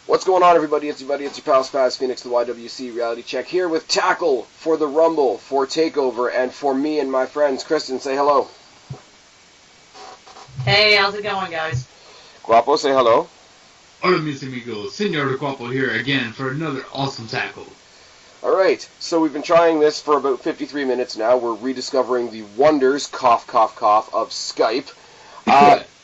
What's going on, everybody? It's your buddy, it's your pal Spaz, Phoenix, the YWC Reality Check, here with Tackle for the Rumble, for TakeOver, and for me and my friends. Kristen, say hello. Hey, how's it going, guys? Guapo, say hello. Hola, mis amigos. Senor de Guapo here again for another awesome tackle. Alright, so we've been trying this for about 53 minutes now. We're rediscovering the wonders, cough, cough, cough, of Skype.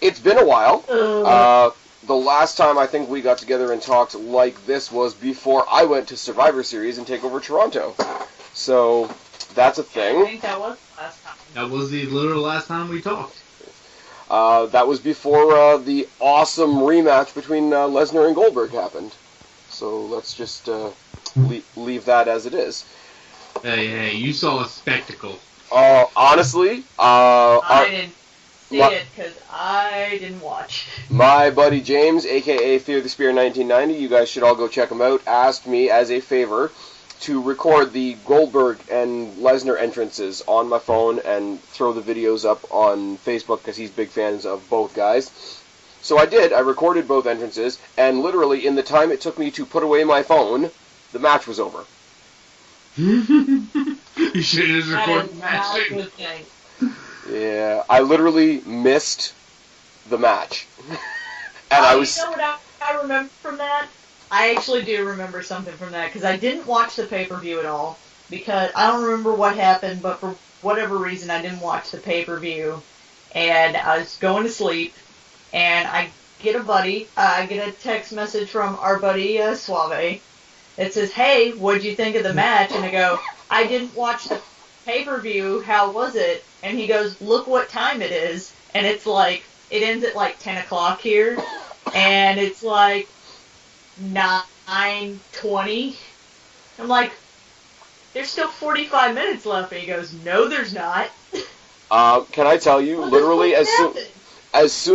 It's been a while. The last time I think we got together and talked like this was before I went to Survivor Series and TakeOver Toronto. So, that's a thing. I think that was the last time. That was the literal last time we talked. That was before the awesome rematch between Lesnar and Goldberg happened. So let's just leave that as it is. Hey, you saw a spectacle. Honestly, I didn't see it because I didn't watch. My buddy James, a.k.a. Fear the Spear 1990, you guys should all go check him out, asked me as a favor to record the Goldberg and Lesnar entrances on my phone and throw the videos up on Facebook because he's big fans of both guys. So I did. I recorded both entrances, and literally in the time it took me to put away my phone, the match was over. You should have just recorded the That match. is not a good thing. Yeah, I literally missed the match. And I was... You know what I remember from that? I actually do remember something from that, because I didn't watch the pay-per-view at all, because I don't remember what happened, but for whatever reason I didn't watch the pay-per-view, and I was going to sleep, and I get a text message from our buddy Suave. It says, "Hey, what'd you think of the match?" And I go, "I didn't watch the pay-per-view, how was it?" And he goes, "Look what time it is," and it's like, it ends at like 10 o'clock here, and it's like 9:20. I'm like, there's still 45 minutes left. And he goes, "No, there's not." Can I tell you, literally as soon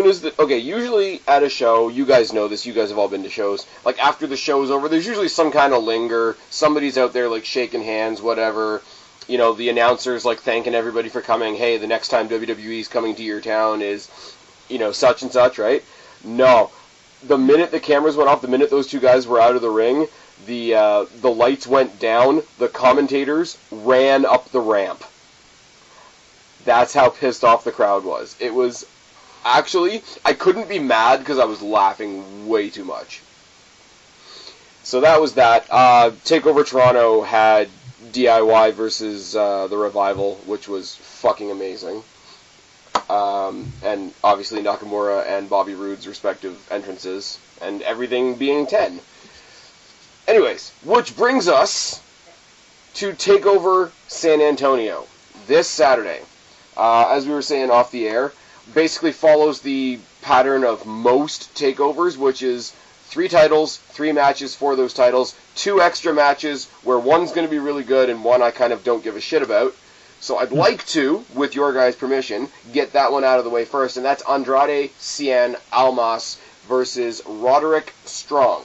as usually at a show, you guys know this, you guys have all been to shows, like after the show's over, there's usually some kind of linger, somebody's out there like shaking hands, whatever, you know, the announcer's like thanking everybody for coming, hey, the next time WWE's coming to your town is, you know, such and such, right? No. The minute the cameras went off, the minute those two guys were out of the ring, the lights went down, the commentators ran up the ramp. That's how pissed off the crowd was. It was, actually, I couldn't be mad because I was laughing way too much. So that was that. TakeOver Toronto had DIY versus the Revival, which was fucking amazing. And obviously Nakamura and Bobby Roode's respective entrances, and everything being 10. Anyways, which brings us to TakeOver San Antonio this Saturday. As we were saying off the air, basically follows the pattern of most takeovers, which is 3 titles, 3 matches for those titles, 2 extra matches where one's going to be really good and one I kind of don't give a shit about. So I'd like to, with your guys' permission, get that one out of the way first, and that's Andrade Cien Almas versus Roderick Strong.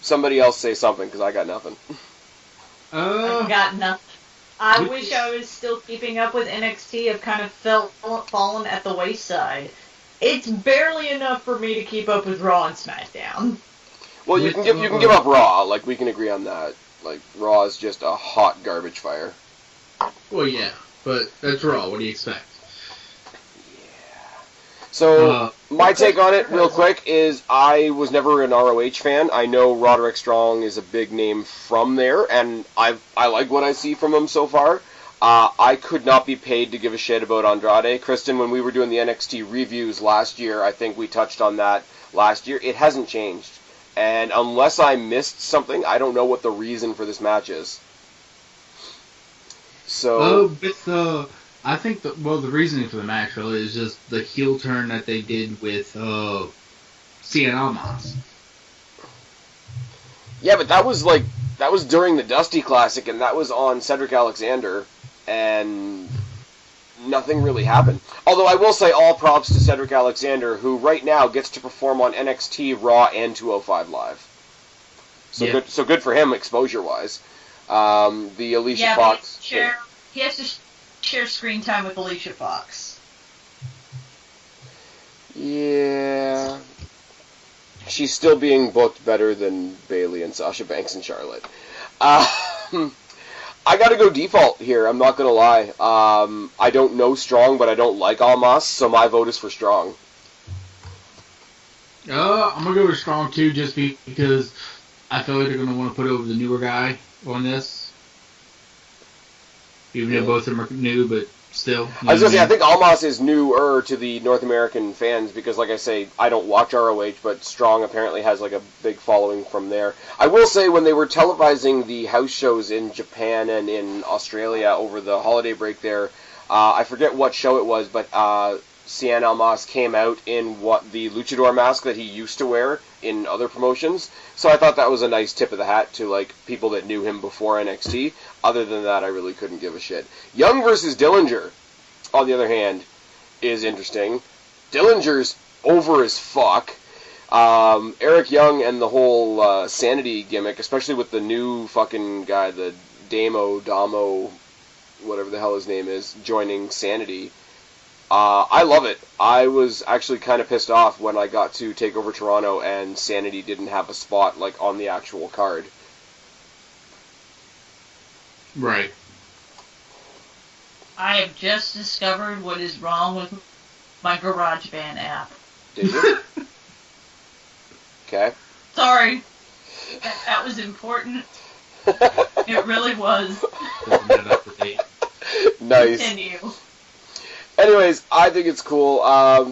Somebody else say something, because I got nothing. I've got nothing. I wish I was still keeping up with NXT. I've kind of fallen at the wayside. It's barely enough for me to keep up with Raw and SmackDown. Well, you can give up Raw. Like, we can agree on that. Like, Raw is just a hot garbage fire. Well, yeah, but that's Raw. What do you expect? So, my take on it, real quick, is I was never an ROH fan. I know Roderick Strong is a big name from there, and I like what I see from him so far. I could not be paid to give a shit about Andrade. Kristen, when we were doing the NXT reviews last year, I think we touched on that last year. It hasn't changed. And unless I missed something, I don't know what the reason for this match is. So... I think the reasoning for the match really is just the heel turn that they did with Cien Almas. Yeah, but that was during the Dusty Classic, and that was on Cedric Alexander, and nothing really happened. Although I will say all props to Cedric Alexander, who right now gets to perform on NXT, Raw, and 205 Live. So yeah. Good for him exposure-wise. The Alicia Fox... He has to share screen time with Alicia Fox. Yeah. she's still being booked better than Bayley and Sasha Banks and Charlotte. I gotta go default here, I'm not gonna lie. I don't know Strong, but I don't like Almas, so my vote is for Strong. I'm gonna go with Strong too, just because I feel like they're gonna want to put over the newer guy on this. Even though both of them are new, but still. I was gonna say, I think Almas is newer to the North American fans because, like I say, I don't watch ROH, but Strong apparently has like a big following from there. I will say, when they were televising the house shows in Japan and in Australia over the holiday break there, I forget what show it was, but Cien Almas came out in the luchador mask that he used to wear in other promotions. So I thought that was a nice tip of the hat to like people that knew him before NXT. Other than that, I really couldn't give a shit. Young versus Dillinger, on the other hand, is interesting. Dillinger's over as fuck. Eric Young and the whole Sanity gimmick, especially with the new fucking guy, the Damo, whatever the hell his name is, joining Sanity. I love it. I was actually kind of pissed off when I got to TakeOver Toronto and Sanity didn't have a spot like on the actual card. Right. I have just discovered what is wrong with my GarageBand app. Did you? Okay. Sorry. That was important. It really was. Nice. Continue. Anyways, I think it's cool.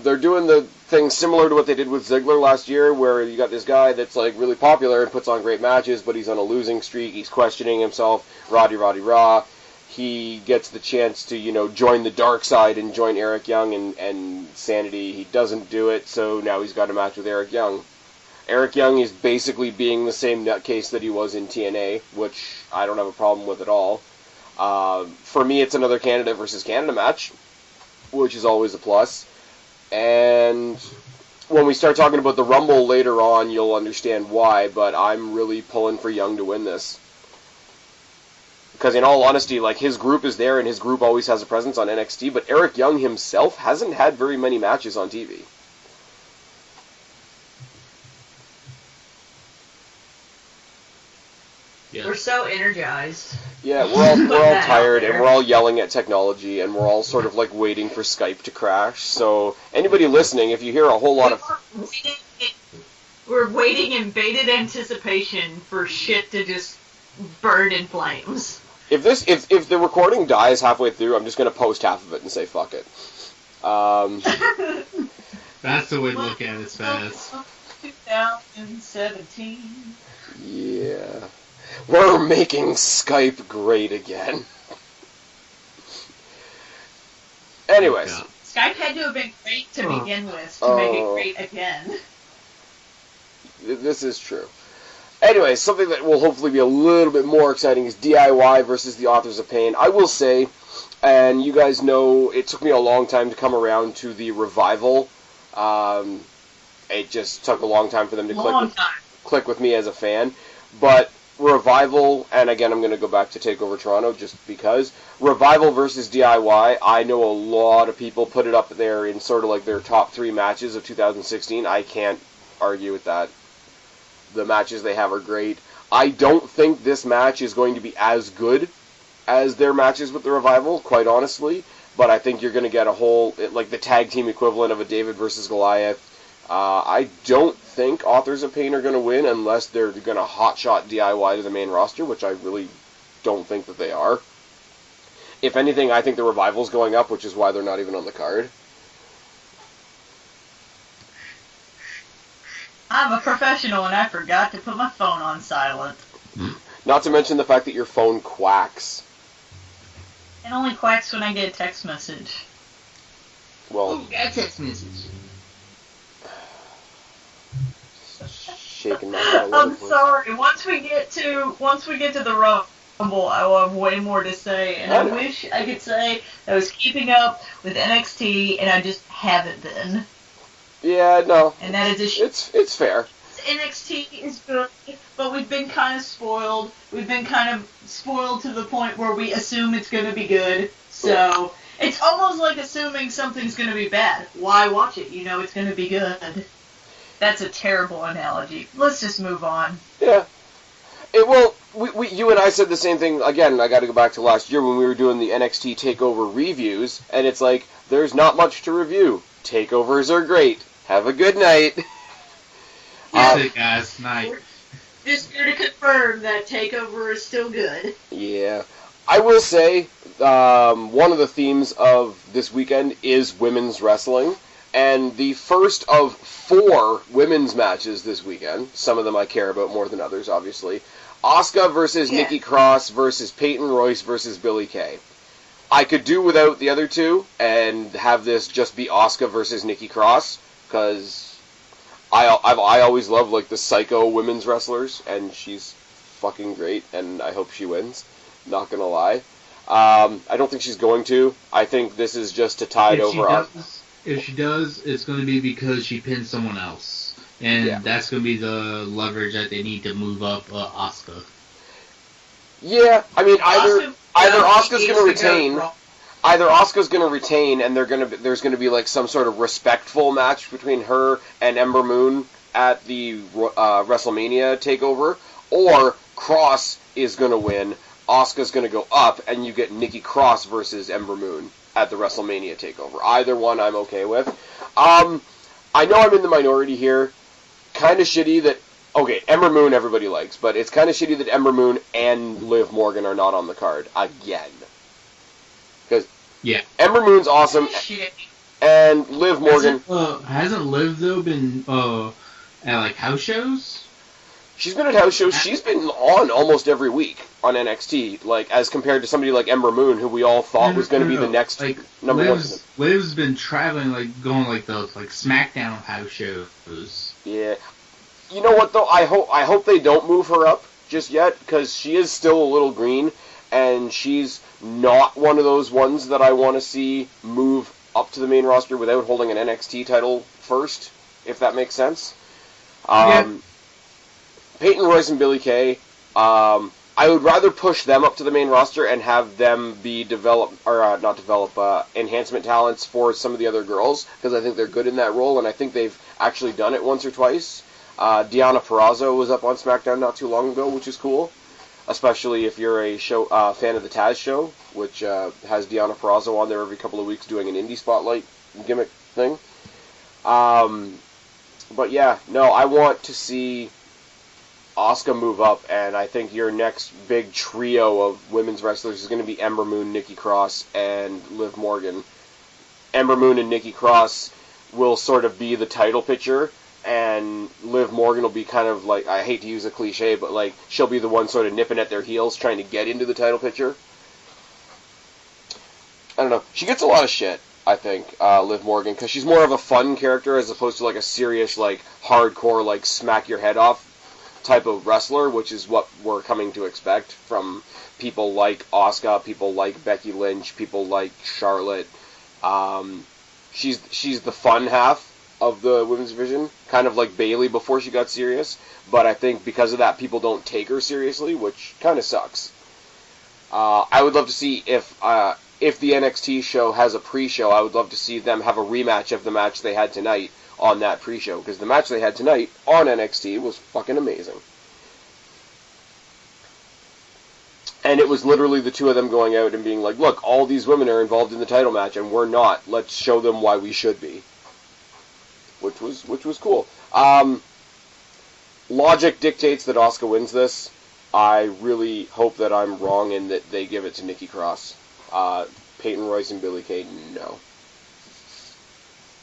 They're doing the thing similar to what they did with Ziggler last year, where you got this guy that's like really popular and puts on great matches, but he's on a losing streak. He's questioning himself. Rah. He gets the chance to, join the dark side and join Eric Young and Sanity. He doesn't do it, so now he's got a match with Eric Young. Eric Young is basically being the same nutcase that he was in TNA, which I don't have a problem with at all. For me, it's another Canada versus Canada match, which is always a plus. And when we start talking about the Rumble later on, you'll understand why, but I'm really pulling for Young to win this. Because in all honesty, like, his group is there, and his group always has a presence on NXT, but Eric Young himself hasn't had very many matches on TV. Yeah. We're so energized. Yeah, we're all tired, and we're all yelling at technology, and we're all sort of like waiting for Skype to crash. So anybody listening, if you hear a whole lot of... We're waiting in bated anticipation for shit to just burn in flames. If the recording dies halfway through, I'm just going to post half of it and say fuck it. That's the way to look at it, Spaz. 2017. Yeah. We're making Skype great again. Anyways. Skype had to have been great to begin with to make it great again. This is true. Anyways, something that will hopefully be a little bit more exciting is DIY versus the Authors of Pain. I will say, and you guys know, it took me a long time to come around to the Revival. It just took a long time for them to click with me as a fan. But Revival, and again I'm going to go back to TakeOver Toronto just because, Revival versus DIY, I know a lot of people put it up there in sort of like their top 3 matches of 2016. I can't argue with that. The matches they have are great. I don't think this match is going to be as good as their matches with the Revival, quite honestly, but I think you're going to get a whole, like the tag team equivalent of a David versus Goliath. I don't think Authors of Pain are going to win unless they're going to hotshot DIY to the main roster, which I really don't think that they are. If anything, I think the Revival's going up, which is why they're not even on the card. I'm a professional and I forgot to put my phone on silent. Not to mention the fact that your phone quacks. It only quacks when I get a text message. Well, got a text message. Shaking my head. I'm sorry. Once we get to the Rumble, I will have way more to say, and I wish I could say I was keeping up with NXT, and I just haven't been. Yeah, no. And that is it's fair. NXT is good, but we've been kind of spoiled. We've been kind of spoiled to the point where we assume it's going to be good. So it's almost like assuming something's going to be bad. Why watch it? You know it's going to be good. That's a terrible analogy. Let's just move on. Yeah. You and I said the same thing. Again, I got to go back to last year when we were doing the NXT TakeOver reviews, and it's like, there's not much to review. Takeovers are great. Have a good night. That's it, guys. Night. Just here to confirm that TakeOver is still good. Yeah. I will say, one of the themes of this weekend is women's wrestling. And the first of 4 women's matches this weekend, some of them I care about more than others, obviously. Asuka versus Nikki Cross versus Peyton Royce versus Billie Kay. I could do without the other two and have this just be Asuka versus Nikki Cross, because I always loved like the psycho women's wrestlers, and she's fucking great, and I hope she wins. Not gonna lie. I don't think she's going to. I think this is just to tide over. If she does, it's going to be because she pinned someone else. And that's going to be the leverage that they need to move up Asuka. Yeah, I mean, either Asuka's going to retain, and there's going to be like some sort of respectful match between her and Ember Moon at the WrestleMania TakeOver, or Cross is going to win, Asuka's going to go up, and you get Nikki Cross versus Ember Moon at the WrestleMania TakeOver. Either one I'm okay with. I know I'm in the minority here. Kind of shitty that... Okay, Ember Moon everybody likes, but it's kind of shitty that Ember Moon and Liv Morgan are not on the card again. Because Ember Moon's awesome, and Liv Morgan... Hasn't Liv, though, been at, like, house shows? She's been at house shows. She's been on almost every week on NXT, like, as compared to somebody like Ember Moon, who we all thought was going to be the next number one. Liv's been traveling, like, going, like, those, like, SmackDown house shows. Yeah. You know what, though? I hope they don't move her up just yet, because she is still a little green, and she's not one of those ones that I want to see move up to the main roster without holding an NXT title first, if that makes sense. Peyton Royce and Billie Kay, I would rather push them up to the main roster and have them be enhancement talents for some of the other girls, because I think they're good in that role, and I think they've actually done it once or twice. Deonna Purrazzo was up on SmackDown not too long ago, which is cool, especially if you're a fan of the Taz show, which has Deonna Purrazzo on there every couple of weeks doing an indie spotlight gimmick thing. But yeah, no, I want to see Asuka move up, and I think your next big trio of women's wrestlers is going to be Ember Moon, Nikki Cross, and Liv Morgan. Ember Moon and Nikki Cross will sort of be the title picture, and Liv Morgan will be kind of like, I hate to use a cliche, but like, she'll be the one sort of nipping at their heels trying to get into the title picture. I don't know. She gets a lot of shit, I think, Liv Morgan, because she's more of a fun character as opposed to like a serious, like, hardcore, like, smack your head off type of wrestler, which is what we're coming to expect from people like Asuka, people like Becky Lynch, people like Charlotte. She's the fun half of the women's division, kind of like Bayley before she got serious, but I think because of that, people don't take her seriously, which kind of sucks. I would love to see if the NXT show has a pre-show, I would love to see them have a rematch of the match they had tonight on that pre-show, because the match they had tonight on NXT was fucking amazing. And it was literally the two of them going out and being like, look, all these women are involved in the title match, and we're not. Let's show them why we should be. Which was cool. Logic dictates that Asuka wins this. I really hope that I'm wrong and that they give it to Nikki Cross. Peyton Royce and Billie Kay, no.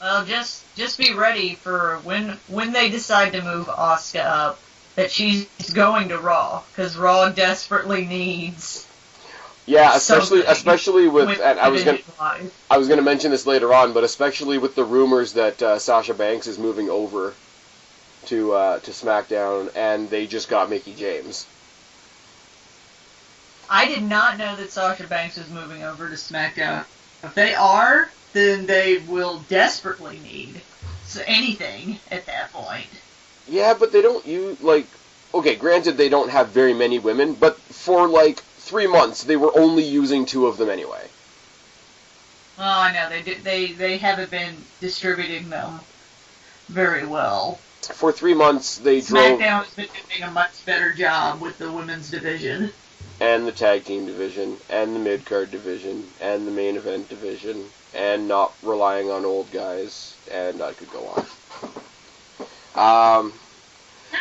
Well, just be ready for when they decide to move Asuka up, that she's going to Raw, because Raw desperately needs. Yeah, especially with and I was gonna mention this later on, but especially with the rumors that Sasha Banks is moving over to SmackDown, and they just got Mickie James. I did not know that Sasha Banks was moving over to SmackDown. If they are, then they will desperately need anything at that point. Yeah, but they don't use, like, okay, granted they don't have very many women, but for, like, 3 months they were only using 2 of them anyway. Well, I know, they haven't been distributing them very well. for 3 months they drove... SmackDown has been doing a much better job with the women's division. And the tag team division, and the mid-card division, and the main event division, and not relying on old guys, and I could go on.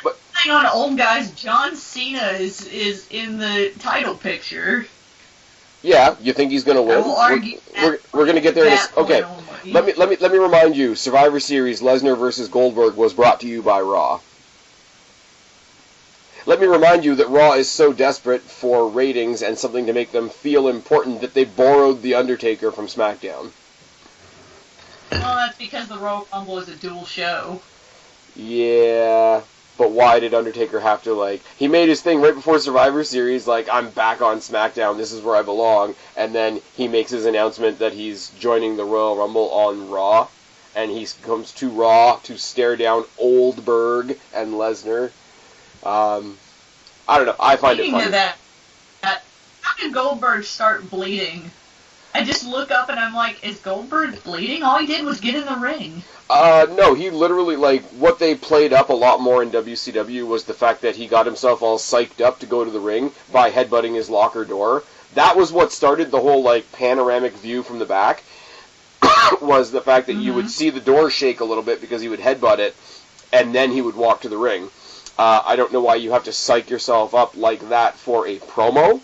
But on old guys, John Cena is in the title picture. yeah, you think he's gonna win? I will argue we're gonna get there. Okay, only. let me remind you: Survivor Series Lesnar versus Goldberg was brought to you by Raw. Let me remind you that Raw is so desperate for ratings and something to make them feel important that they borrowed The Undertaker from SmackDown. Well, that's because the Royal Rumble is a dual show. Yeah, but why did Undertaker have to, like... He made his thing right before Survivor Series, like, I'm back on SmackDown, this is where I belong, and then he makes his announcement that he's joining the Royal Rumble on Raw, and he comes to Raw to stare down Oldberg and Lesnar. I don't know. I find it funny. Speaking of that, how did Goldberg start bleeding? I just look up and I'm like, is Goldberg bleeding? All he did was get in the ring. No, he literally, like, what they played up a lot more in WCW was the fact that he got himself all psyched up to go to the ring by headbutting his locker door. That was what started the whole, like, panoramic view from the back, was the fact that you would see the door shake a little bit because he would headbutt it, and then he would walk to the ring. I don't know why you have to psych yourself up like that for a promo,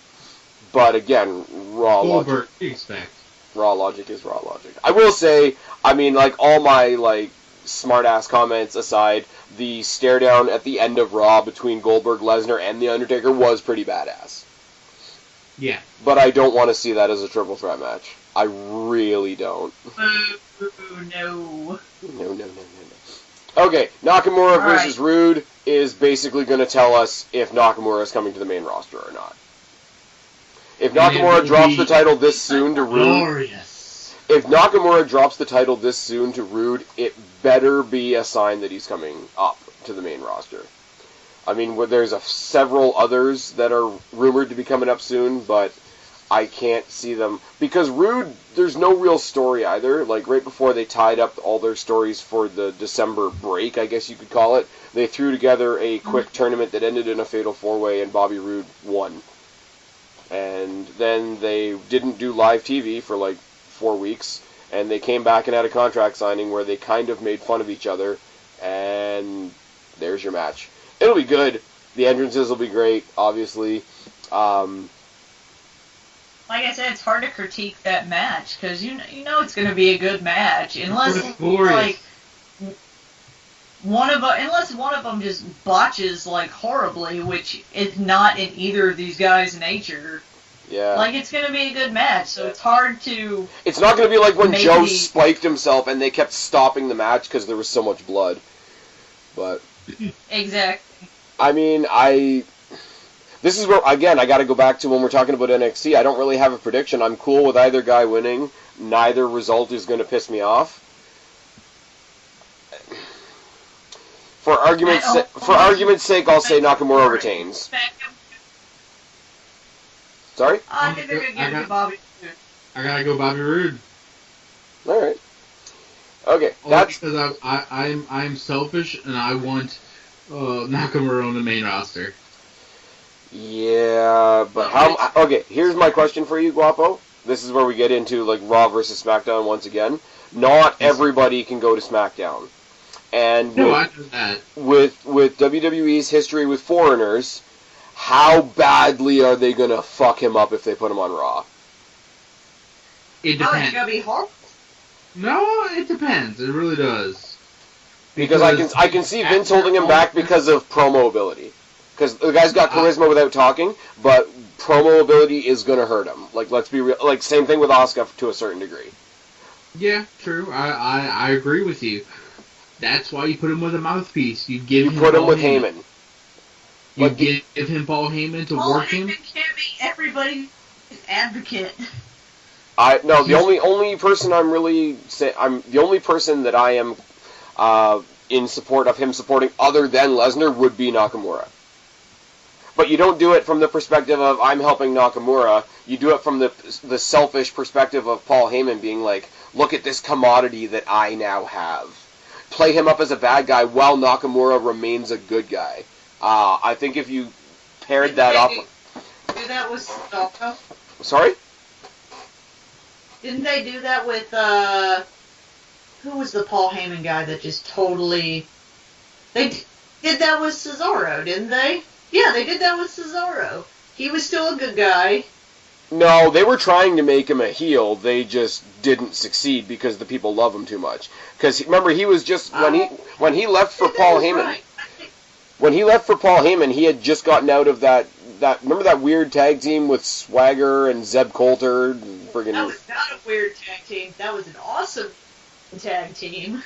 but again, raw logic. Expect. Raw logic is raw logic. I will say, I mean, like, all my, like, smart-ass comments aside, the stare-down at the end of Raw between Goldberg, Lesnar, and The Undertaker was pretty badass. Yeah. But I don't want to see that as a triple threat match. I really don't. No. No. Okay, Nakamura versus Rude is basically going to tell us if Nakamura is coming to the main roster or not. If Nakamura drops the title this soon to Rude, if Nakamura drops the title this soon to Rude, it better be a sign that he's coming up to the main roster. I mean, there's several others that are rumored to be coming up soon, but I can't see them. Because Rude, there's no real story either. Like, right before they tied up all their stories for the December break, I guess you could call it, they threw together a quick tournament that ended in a fatal four-way, and Bobby Roode won. And then they didn't do live TV for, like, 4 weeks, and they came back and had a contract signing where they kind of made fun of each other, and there's your match. It'll be good. The entrances will be great, obviously. Like I said, it's hard to critique that match because you know it's going to be a good match unless like one of them just botches like horribly, which is not in either of these guys' nature. Yeah. Like, it's going to be a good match, so it's hard to... It's not going to be like when Joe spiked himself and they kept stopping the match because there was so much blood. But... Exactly. I mean, this is where, again, I got to go back to when we're talking about NXT. I don't really have a prediction. I'm cool with either guy winning. Neither result is going to piss me off. For argument's sake, I'll say Nakamura retains. Sorry? I think they're going to give it to Bobby Roode. I gotta go Bobby Roode. All right. Okay, that's because I'm selfish and I want Nakamura on the main roster. Yeah, but how? Okay, here's my question for you, Guapo. This is where we get into like Raw versus SmackDown once again. Not everybody can go to SmackDown, and with WWE's history with foreigners, how badly are they gonna fuck him up if they put him on Raw? It depends. Oh, it's gonna be horrible. No, it depends. It really does. Because I can see Vince holding him back because of promo ability. Because the guy's got charisma without talking, but promo ability is gonna hurt him. Like, let's be real. Like, same thing with Asuka to a certain degree. Yeah, true. I agree with you. That's why you put him with a mouthpiece. You put him with Heyman. You give him Paul Heyman to work him. Paul Heyman can't be everybody's advocate. The only person the only person that I am in support of him supporting other than Lesnar would be Nakamura. But you don't do it from the perspective of I'm helping Nakamura. You do it from the selfish perspective of Paul Heyman being like, look at this commodity that I now have. play him up as a bad guy while Nakamura remains a good guy. I think if you paired that up... Do that with Cesaro? Sorry? Didn't they do that with, who was the Paul Heyman guy that just totally... They did that with Cesaro, didn't they? Yeah, they did that with Cesaro. He was still a good guy. No, they were trying to make him a heel. They just didn't succeed because the people love him too much. Because remember, he was just when he left for Paul Heyman. Right. When he left for Paul Heyman, he had just gotten out of that. Remember that weird tag team with Swagger and Zeb Coulter? Friggin'. That was not a weird tag team. That was an awesome tag team.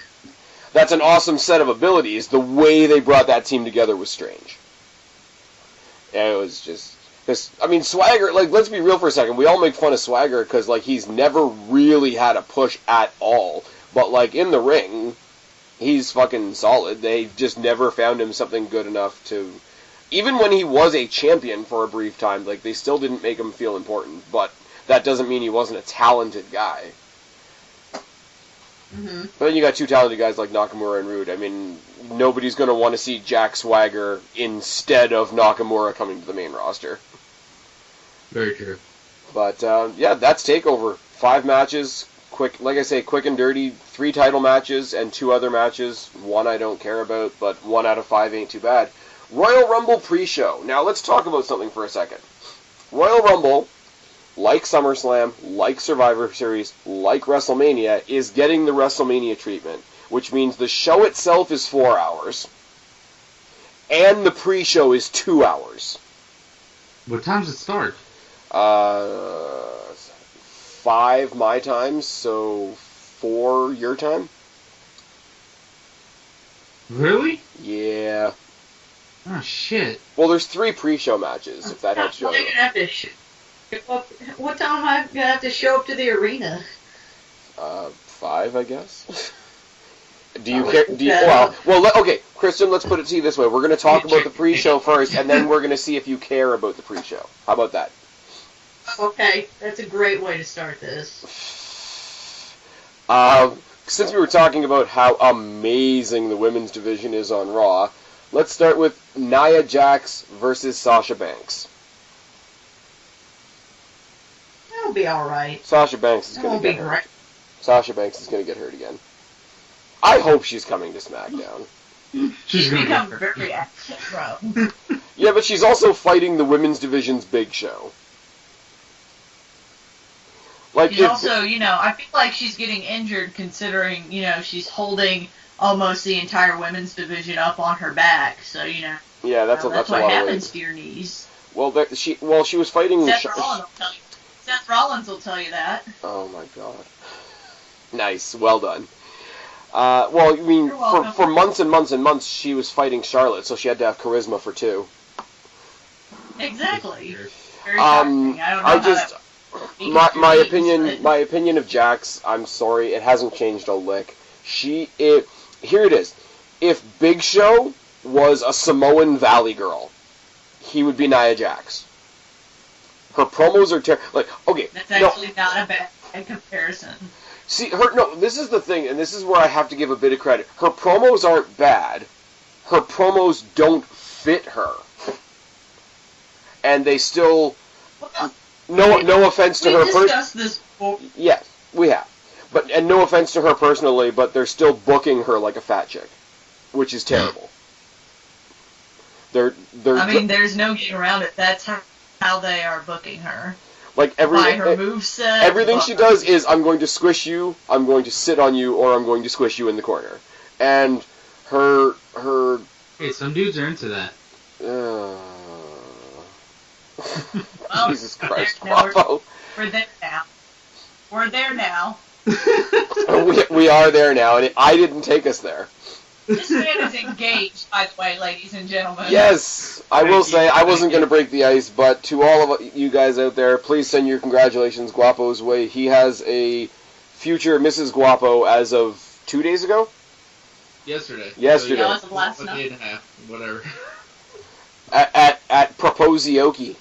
That's an awesome set of abilities. The way they brought that team together was strange. And it was just... I mean, Swagger, like, let's be real for a second. We all make fun of Swagger because, like, he's never really had a push at all. But, like, in the ring, he's fucking solid. They just never found him something good enough to... Even when he was a champion for a brief time, like, they still didn't make him feel important. But that doesn't mean he wasn't a talented guy. Mm-hmm. But then you got two talented guys like Nakamura and Rude. I mean, nobody's going to want to see Jack Swagger instead of Nakamura coming to the main roster. Very true. But, yeah, that's TakeOver. 5 matches, quick, like I say, quick and dirty. 3 title matches and 2 other matches. 1 I don't care about, but 1 out of 5 ain't too bad. Royal Rumble pre-show. Now, let's talk about something for a second. Royal Rumble, like SummerSlam, like Survivor Series, like WrestleMania, is getting the WrestleMania treatment, which means the show itself is 4 hours, and the pre-show is 2 hours. What time does it start? 5 my time, so 4 your time? Really? Yeah. Oh, shit. Well, there's 3 pre-show matches, if that helps you out. What time am I going to have to show up to the arena? 5, I guess. Do you care? Okay, Kristen, let's put it to you this way. We're going to talk about the pre-show first, and then we're going to see if you care about the pre-show. How about that? Okay, that's a great way to start this. Since we were talking about how amazing the women's division is on Raw, let's start with Nia Jax versus Sasha Banks. That'll be alright. Sasha Banks is going to get hurt. Great. Sasha Banks is going to get hurt again. I hope she's coming to SmackDown. She's gonna become very active, bro. Yeah, but she's also fighting the women's division's Big Show. Like, She's also, I feel like she's getting injured considering, she's holding almost the entire women's division up on her back. So, Yeah, that's what a lot of happens weight. to your knees. Well, she was fighting... Seth Rollins will tell you that. Oh, my God. Nice. Well done. Well, I mean, for months and months and months, she was fighting Charlotte, so she had to have charisma for 2. Exactly. Very shocking. I don't know my opinion of Jax, I'm sorry, it hasn't changed a lick. Here it is. If Big Show was a Samoan Valley girl, he would be Nia Jax. Her promos are okay. That's actually not a bad comparison. See, this is the thing, and this is where I have to give a bit of credit. Her promos aren't bad. Her promos don't fit her. And they still... No offense to her personally. We discussed this before. Yes, we have. And no offense to her personally, but they're still booking her like a fat chick, which is terrible. There's no getting around it. That's how they are booking her. Like by her moveset. Everything she does is, I'm going to squish you, I'm going to sit on you, or I'm going to squish you in the corner. And her... Hey, some dudes are into that. Jesus Christ, Guapo. We're there now. We're there now. we are there now, and I didn't take us there. This man is engaged, by the way, ladies and gentlemen. Yes, I will say, I wasn't going to break the ice, but to all of you guys out there, please send your congratulations Guapo's way. He has a future Mrs. Guapo as of 2 days ago? Yesterday. Yeah, as of last night. A day and a half, whatever. At Proposioki.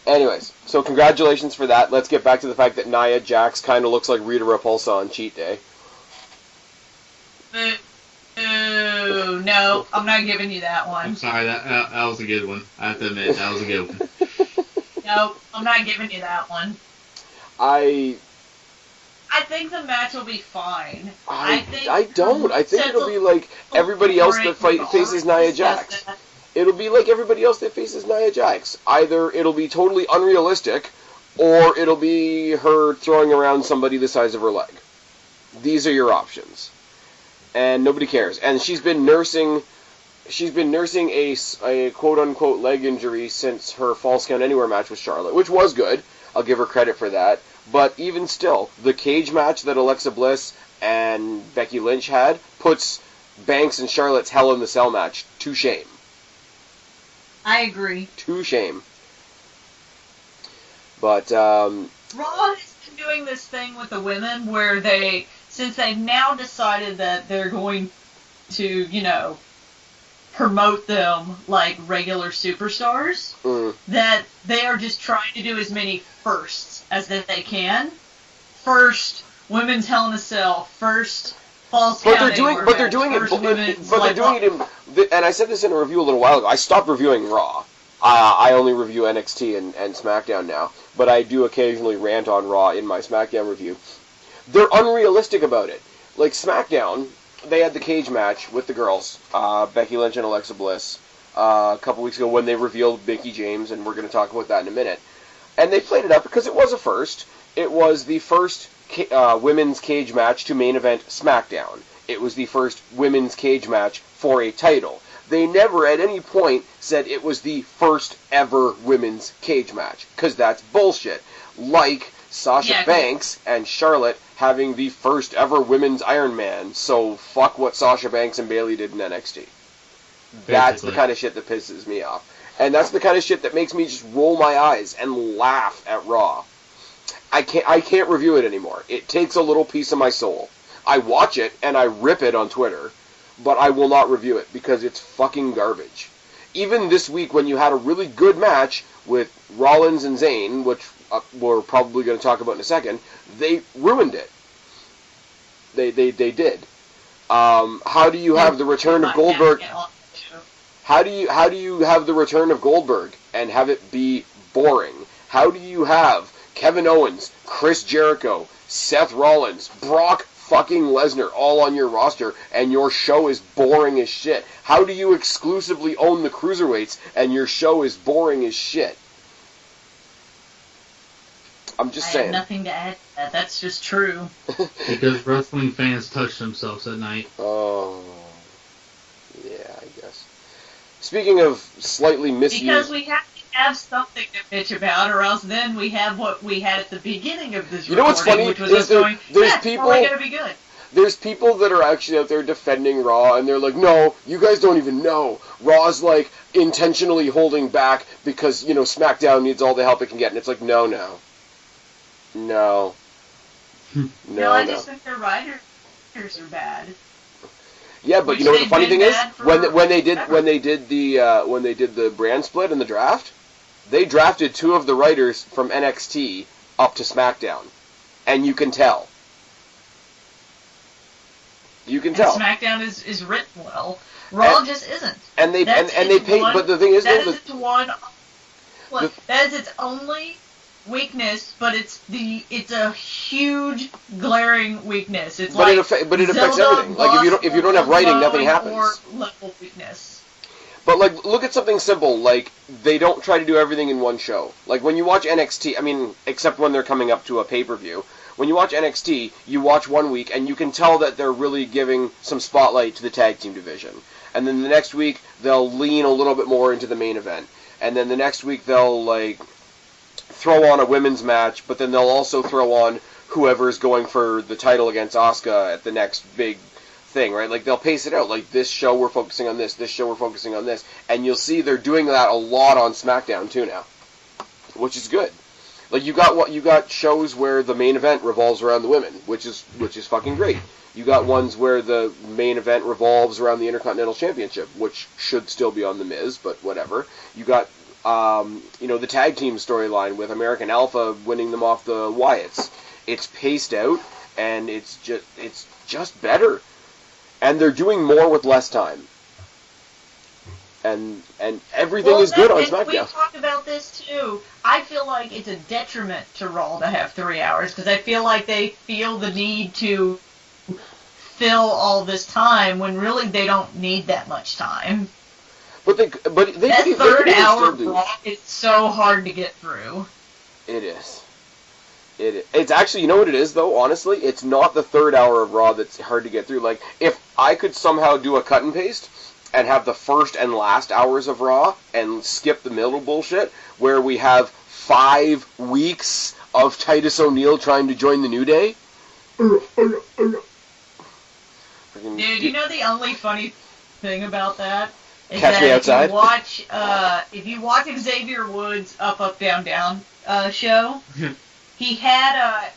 Anyways, so congratulations for that. Let's get back to the fact that Nia Jax kind of looks like Rita Repulsa on Cheat Day. Ooh, no, I'm not giving you that I'm one. sorry, that was a good one. I have to admit, that was a good one. No, I'm not giving you that one. I think the match will be fine. I don't. I think it'll be like everybody else that faces Nia Jax. It'll be like everybody else that faces Nia Jax. Either it'll be totally unrealistic, or it'll be her throwing around somebody the size of her leg. These are your options. And nobody cares. And she's been nursing a quote-unquote leg injury since her Falls Count Anywhere match with Charlotte, which was good. I'll give her credit for that. But even still, the cage match that Alexa Bliss and Becky Lynch had puts Banks and Charlotte's Hell in the Cell match to shame. I agree. To shame. But, Raw has been doing this thing with the women where since they've now decided that they're going to, promote them like regular superstars, that they are just trying to do as many firsts as that they can. First, Women's Hell in a Cell. First, Falls Count Anywhere. But they're doing it, and I said this in a review a little while ago. I stopped reviewing Raw. I only review NXT and SmackDown now, but I do occasionally rant on Raw in my SmackDown review. They're unrealistic about it. Like SmackDown, they had the cage match with the girls, Becky Lynch and Alexa Bliss, a couple weeks ago when they revealed Mickie James, and we're going to talk about that in a minute. And they played it up because it was a first. It was the first women's cage match to main event SmackDown. It was the first women's cage match for a title. They never at any point said it was the first ever women's cage match, because that's bullshit. Like Sasha Banks and Charlotte having the first ever women's Iron Man, so fuck what Sasha Banks and Bayley did in NXT. That's the kind of shit that pisses me off. And that's the kind of shit that makes me just roll my eyes and laugh at Raw. I can't review it anymore. It takes a little piece of my soul. I watch it and I rip it on Twitter, but I will not review it because it's fucking garbage. Even this week when you had a really good match with Rollins and Zayn, which we're probably going to talk about in a second, they ruined it. They did. How do you have the return of Goldberg? How do you have the return of Goldberg and have it be boring? How do you have Kevin Owens, Chris Jericho, Seth Rollins, Brock fucking Lesnar all on your roster and your show is boring as shit? How do you exclusively own the cruiserweights and your show is boring as shit? I'm just saying. I have nothing to add to that. That's just true. Because wrestling fans touch themselves at night. Oh, yeah, I guess. Speaking of slightly misused... Because we have to have something to bitch about, or else then we have what we had at the beginning of this recording, what's funny which was us going, there's people, it's going to be good. There's people that are actually out there defending Raw, and they're like, no, you guys don't even know. Raw's, like, intentionally holding back because, SmackDown needs all the help it can get. And it's like, no. No, I just think their writers are bad. Yeah, but you know what the funny thing is? When they did the brand split in the draft, they drafted 2 of the writers from NXT up to SmackDown, and you can tell. SmackDown is written well. Raw just isn't. And they paid. But the thing is, that is its only weakness, but it's a huge glaring weakness. It's but it affects everything. Like if you don't have writing, nothing happens. Level weakness. But like, look at something simple. Like they don't try to do everything in one show. Like when you watch NXT, I mean, except when they're coming up to a pay-per-view. When you watch NXT, you watch one week and you can tell that they're really giving some spotlight to the tag team division. And then the next week they'll lean a little bit more into the main event. And then the next week they'll like throw on a women's match, but then they'll also throw on whoever's going for the title against Asuka at the next big thing, right? Like they'll pace it out. Like this show we're focusing on this show we're focusing on this, and you'll see they're doing that a lot on SmackDown too now, which is good. Like you got shows where the main event revolves around the women, which is fucking great. You got ones where the main event revolves around the Intercontinental Championship, which should still be on The Miz, but whatever. You got the tag team storyline with American Alpha winning them off the Wyatts. It's paced out, and it's just better. And they're doing more with less time. And everything is good on SmackDown. We've talked about this too. I feel like it's a detriment to Raw to have 3 hours because I feel like they feel the need to fill all this time when really they don't need that much time. But they that third hour of Raw is so hard to get through. It is. It's actually, you know what it is though, honestly? It's not the third hour of Raw that's hard to get through. Like, if I could somehow do a cut and paste and have the first and last hours of Raw and skip the middle bullshit, where we have 5 weeks of Titus O'Neil trying to join the New Day. Dude, you know the only funny thing about that? Is Catch Me Outside? If you watch Xavier Woods' Up, Down, Down show, he had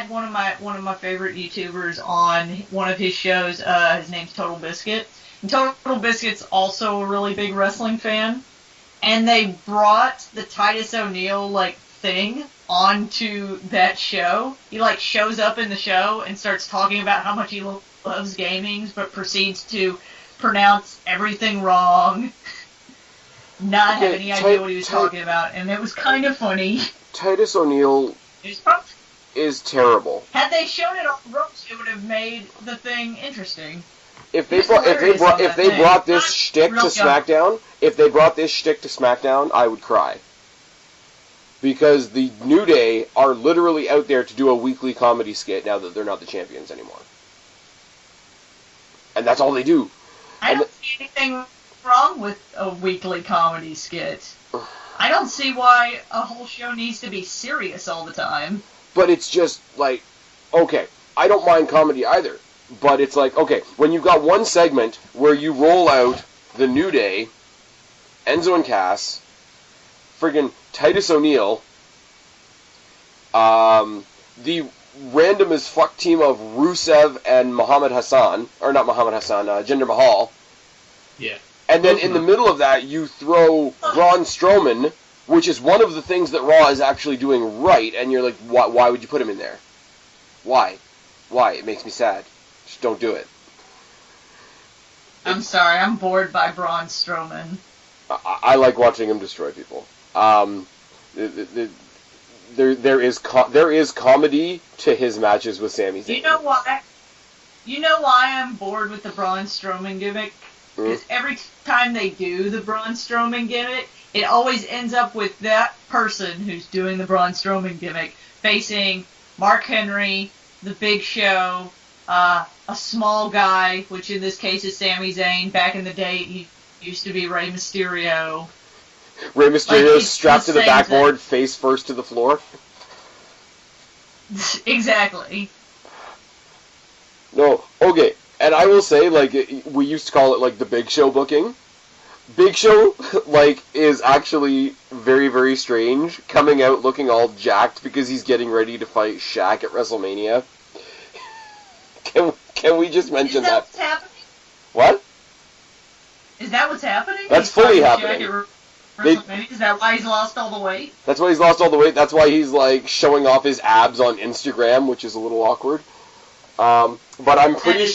one of my favorite YouTubers on one of his shows. His name's Total Biscuit. And Total Biscuit's also a really big wrestling fan. And they brought the Titus O'Neil thing onto that show. He shows up in the show and starts talking about how much he loves gaming, but proceeds to pronounce everything wrong. Not have any idea what he was talking about, and it was kind of funny. Titus O'Neil is terrible. Had they shown it on ropes, it would have made the thing interesting. If they brought this shtick to SmackDown, I would cry. Because the New Day are literally out there to do a weekly comedy skit now that they're not the champions anymore. And that's all they do. I don't see anything wrong with a weekly comedy skit. I don't see why a whole show needs to be serious all the time. But it's just okay, I don't mind comedy either. But it's okay, when you've got one segment where you roll out the New Day, Enzo and Cass, friggin' Titus O'Neil, the random as fuck team of Rusev and Muhammad Hassan, or not Muhammad Hassan, Jinder Mahal. Yeah. And then in the middle of that, you throw Braun Strowman, which is one of the things that Raw is actually doing right, and you're like, why would you put him in there? Why? It makes me sad. Just don't do it. I'm sorry, I'm bored by Braun Strowman. I like watching him destroy people. There is comedy to his matches with Sami Zayn. You know why I'm bored with the Braun Strowman gimmick? Because every time they do the Braun Strowman gimmick, it always ends up with that person who's doing the Braun Strowman gimmick facing Mark Henry, The Big Show, a small guy, which in this case is Sami Zayn. Back in the day, he used to be Rey Mysterio. Rey Mysterio strapped to the backboard, face first to the floor. Exactly. No, okay. And I will say, we used to call it, the Big Show booking. Big Show, is actually very, very strange, coming out looking all jacked because he's getting ready to fight Shaq at WrestleMania. Can we just mention that? What's happening? What? Is that what's happening? That's fully happening. Is that why he's lost all the weight? That's why he's lost all the weight. That's why he's, showing off his abs on Instagram, which is a little awkward. But I'm pretty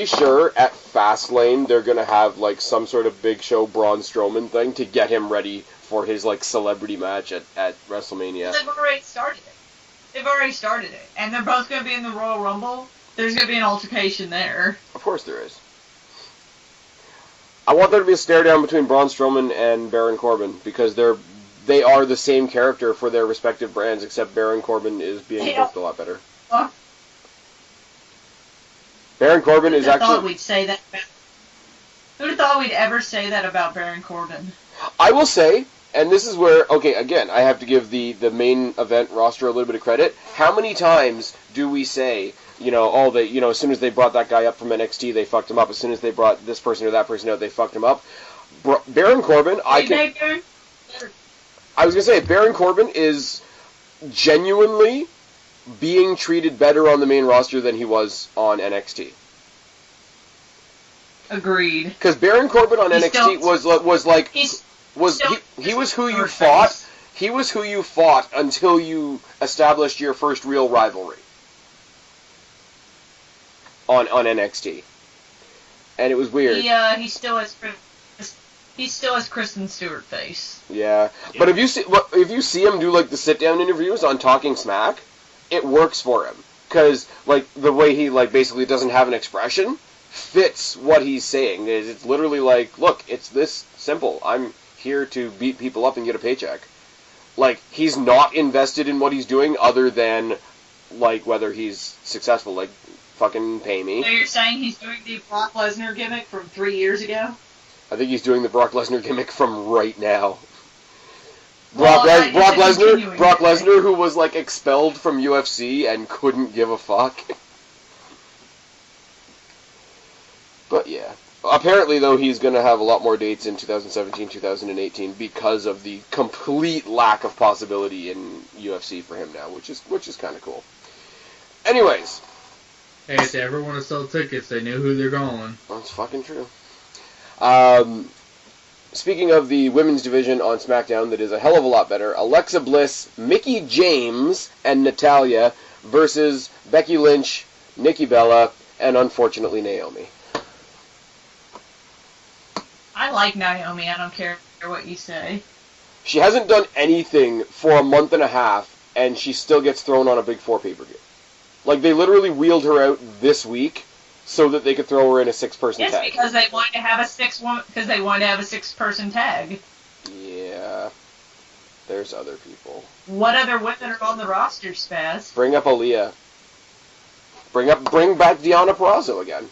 sure at Fastlane they're gonna have some sort of Big Show Braun Strowman thing to get him ready for his celebrity match at WrestleMania. They've already started it, and they're both gonna be in the Royal Rumble. There's gonna be an altercation there. Of course there is. I want there to be a stare down between Braun Strowman and Baron Corbin because they are the same character for their respective brands, except Baron Corbin is being booked a lot better. Baron Corbin is actually... Who'd have thought we'd ever say that about Baron Corbin? I will say, and this is where, okay, again, I have to give the main event roster a little bit of credit. How many times do we say, as soon as they brought that guy up from NXT, they fucked him up. As soon as they brought this person or that person out, they fucked him up. Baron Corbin, I was going to say, Baron Corbin is genuinely being treated better on the main roster than he was on NXT. Agreed. Because Baron Corbin on NXT he was who you fought. He was who you fought until you established your first real rivalry on NXT. and it was weird. He still has Kristen Stewart face. Yeah, but if you see him do like the sit down interviews on Talking Smack, it works for him because like the way he like basically doesn't have an expression fits what he's saying. It's literally like, look, it's this simple. I'm here to beat people up and get a paycheck. Like, he's not invested in what he's doing other than, like, whether he's successful. Like, fucking pay me. So you're saying he's doing the Brock Lesnar gimmick from 3 years ago? I think he's doing the Brock Lesnar gimmick from right now. Well, Brock Lesnar, who was, like, expelled from UFC and couldn't give a fuck. But, yeah. Apparently, though, he's going to have a lot more dates in 2017, 2018 because of the complete lack of possibility in UFC for him now, which is kind of cool. Anyways. Hey, if they ever want to sell tickets, they know who they're calling. That's fucking true. Speaking of the women's division on SmackDown that is a hell of a lot better, Alexa Bliss, Mickie James, and Natalya versus Becky Lynch, Nikki Bella, and unfortunately Naomi. I like Naomi. I don't care what you say. She hasn't done anything for a month and a half, and she still gets thrown on a Big Four pay-per-view. Like, they literally wheeled her out this week so that they could throw her in a 6-person tag. Yes, because they wanted to have a 6-person tag. Yeah. There's other people. What other women are on the roster, Spaz? Bring up Aaliyah. Bring back Deonna Purrazzo again.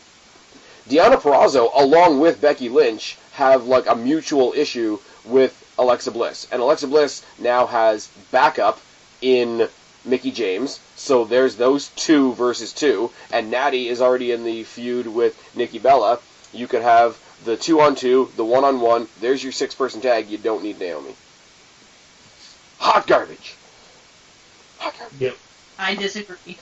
Deonna Purrazzo, along with Becky Lynch, have like a mutual issue with Alexa Bliss. And Alexa Bliss now has backup in Mickie James. So there's those 2 versus 2. And Natty is already in the feud with Nikki Bella. You could have the 2-on-2, the 1-on-1. There's your 6-person tag. You don't need Naomi. Hot garbage. Hot garbage. Yep. I disagree.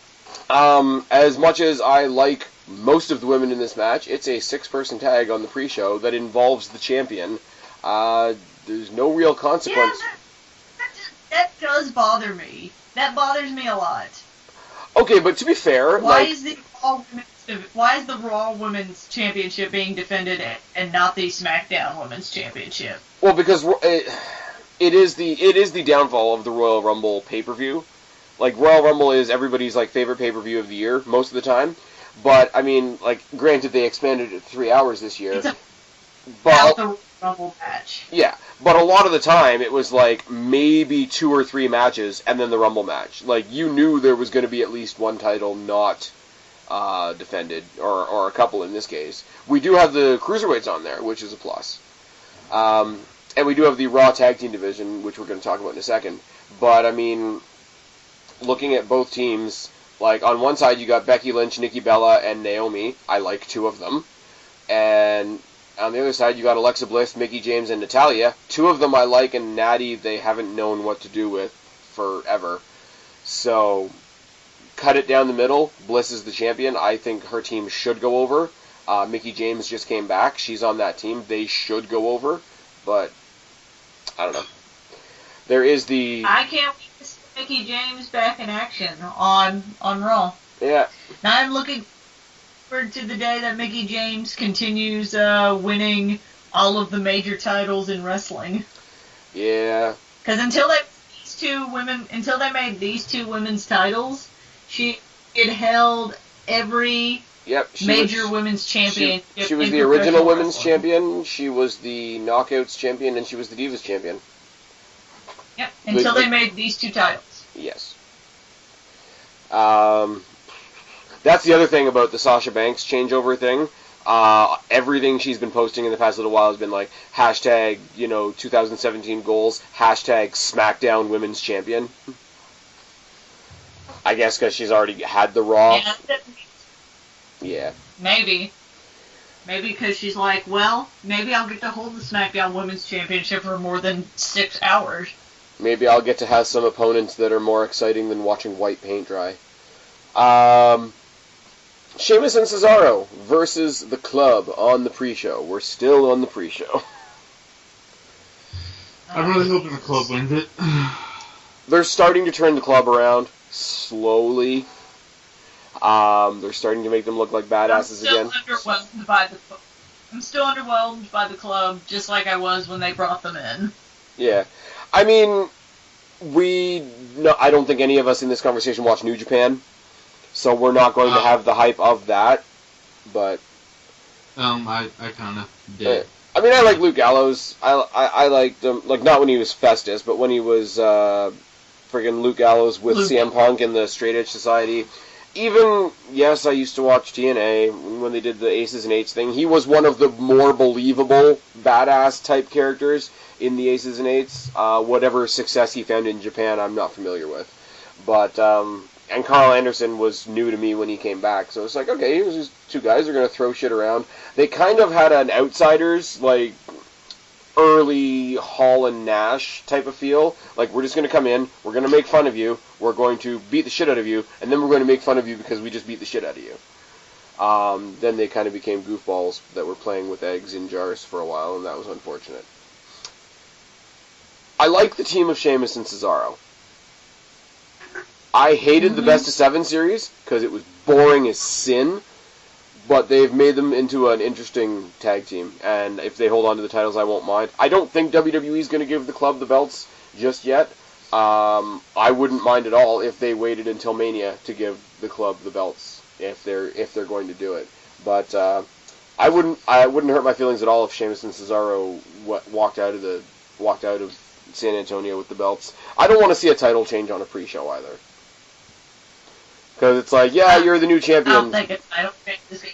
As much as I like most of the women in this match, it's a 6-person tag on the pre-show that involves the champion. There's no real consequence. Yeah, that does bother me. That bothers me a lot. Okay, but to be fair, why is the Raw Women's Championship being defended and not the SmackDown Women's Championship? Well, because it is the downfall of the Royal Rumble pay-per-view. Like, Royal Rumble is everybody's like favorite pay-per-view of the year most of the time. But I mean, like, granted, they expanded it to 3 hours this year. It's but the Rumble match. Yeah, but a lot of the time it was like maybe 2 or 3 matches and then the Rumble match. Like, you knew there was going to be at least one title not defended, or a couple in this case. We do have the Cruiserweights on there, which is a plus. And we do have the Raw Tag Team Division, which we're going to talk about in a second. But, I mean, looking at both teams, like, on one side you got Becky Lynch, Nikki Bella, and Naomi. I like 2 of them. And on the other side you got Alexa Bliss, Mickie James, and Natalya. 2 of them I like, and Natty they haven't known what to do with forever. So, cut it down the middle. Bliss is the champion. I think her team should go over. Mickie James just came back. She's on that team. They should go over. But, I don't know. There is the... I can't wait to see Mickie James back in action on Raw. Yeah. Now I'm looking forward to the day that Mickie James continues winning all of the major titles in wrestling. Yeah. Because until they made these 2 women's titles, she had held every major women's champion. She was the original women's champion, she was the Knockouts champion, and she was the Divas champion. Yep, until they made these 2 titles. Yes. That's the other thing about the Sasha Banks changeover thing. Everything she's been posting in the past little while has been like, hashtag, 2017 goals, hashtag SmackDown Women's Champion. I guess because she's already had the Raw. Yeah. Maybe because she's like, well, maybe I'll get to hold the SmackDown Women's Championship for more than 6 hours. Maybe I'll get to have some opponents that are more exciting than watching white paint dry. Sheamus and Cesaro versus The Club on the pre-show. We're still on the pre-show. I'm really hoping The Club wins it. They're starting to turn The Club around slowly. They're starting to make them look like badasses again. I'm still underwhelmed by I'm still underwhelmed by the club, just like I was when they brought them in. Yeah. I mean, I don't think any of us in this conversation watch New Japan, so we're not going to have the hype of that, but... I kind of did. I mean, I like Luke Gallows. I liked him, like, not when he was Festus, but when he was friggin' Luke Gallows with CM Punk in the Straight Edge Society. Even, yes, I used to watch TNA when they did the Aces and Eights thing. He was one of the more believable, badass-type characters in the Aces and Eights. Whatever success he found in Japan, I'm not familiar with. But, and Carl Anderson was new to me when he came back, so it's like, okay, here's just two guys, they're going to throw shit around. They kind of had an Outsiders, like, early Hall and Nash type of feel. Like, we're just going to come in, we're going to make fun of you, we're going to beat the shit out of you, and then we're going to make fun of you because we just beat the shit out of you. Then they kind of became goofballs that were playing with eggs in jars for a while, and that was unfortunate. I like the team of Sheamus and Cesaro. I hated the Best of 7 series because it was boring as sin, but they've made them into an interesting tag team, and if they hold on to the titles, I won't mind. I don't think WWE is going to give the club the belts just yet. I wouldn't mind at all if they waited until Mania to give the club the belts, if they're going to do it. But I wouldn't hurt my feelings at all if Sheamus and Cesaro walked out of San Antonio with the belts. I don't want to see a title change on a pre-show either. Because it's like, yeah, you're the new champion. I don't think it's. I don't think this.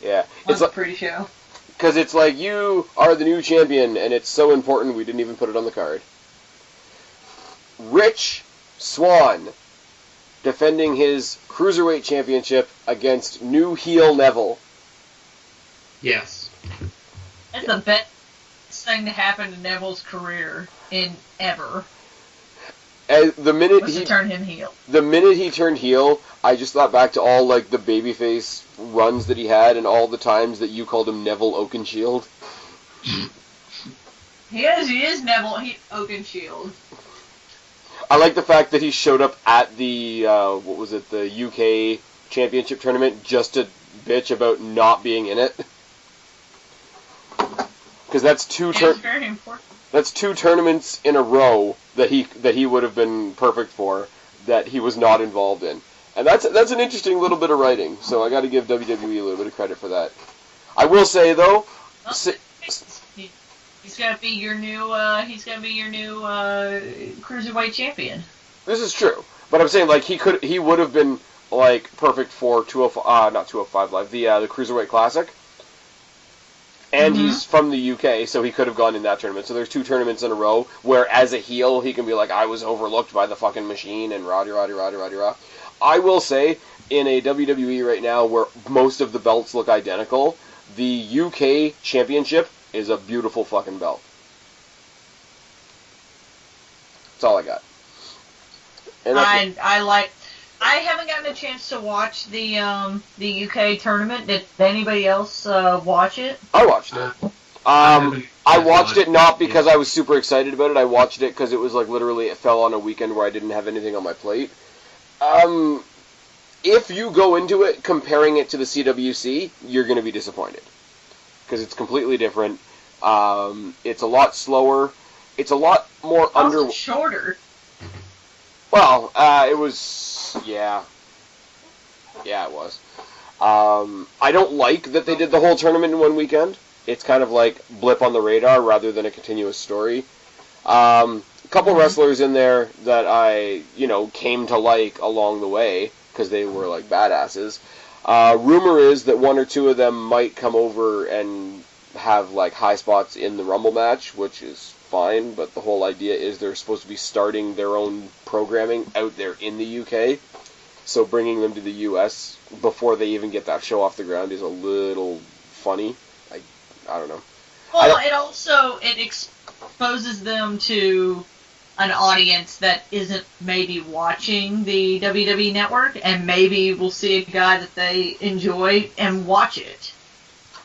Yeah, it's like pre-show. Because it's like you are the new champion, and it's so important we didn't even put it on the card. Rich Swann defending his Cruiserweight Championship against new heel Neville. Yes. That's the best thing to happen to Neville's career in ever. The minute he turned him heel. The minute he turned heel, I just thought back to all like the babyface runs that he had and all the times that you called him Neville Oakenshield. He is Neville Oakenshield. I like the fact that he showed up at the the UK Championship tournament just to bitch about not being in it. Because that's very important. That's 2 tournaments in a row that he would have been perfect for that he was not involved in, and that's an interesting little bit of writing. So I got to give WWE a little bit of credit for that. I will say though, he's gonna be your new cruiserweight champion. This is true, but I'm saying like he would have been like perfect for 205 Live, the Cruiserweight Classic. And he's from the UK, so he could have gone in that tournament. So there's 2 tournaments in a row where, as a heel, he can be like, I was overlooked by the fucking machine, and rah. I will say, in a WWE right now where most of the belts look identical, the UK Championship is a beautiful fucking belt. That's all I got. And I haven't gotten a chance to watch the UK tournament. Did anybody else watch it? I watched it. I watched it not because I was super excited about it. I watched it because it was like literally it fell on a weekend where I didn't have anything on my plate. If you go into it comparing it to the CWC, you're going to be disappointed because it's completely different. It's a lot slower. It's a lot more shorter. Well, it was. Yeah, it was. I don't like that they did the whole tournament in one weekend. It's kind of like blip on the radar rather than a continuous story. A couple wrestlers in there that I, came to like along the way because they were like badasses. Rumor is that 1 or 2 of them might come over and have like high spots in the Rumble match, which is fine, but the whole idea is they're supposed to be starting their own programming out there in the UK, so bringing them to the US before they even get that show off the ground is a little funny. I don't know. Well, it exposes them to an audience that isn't maybe watching the WWE Network, and maybe we'll see a guy that they enjoy and watch it.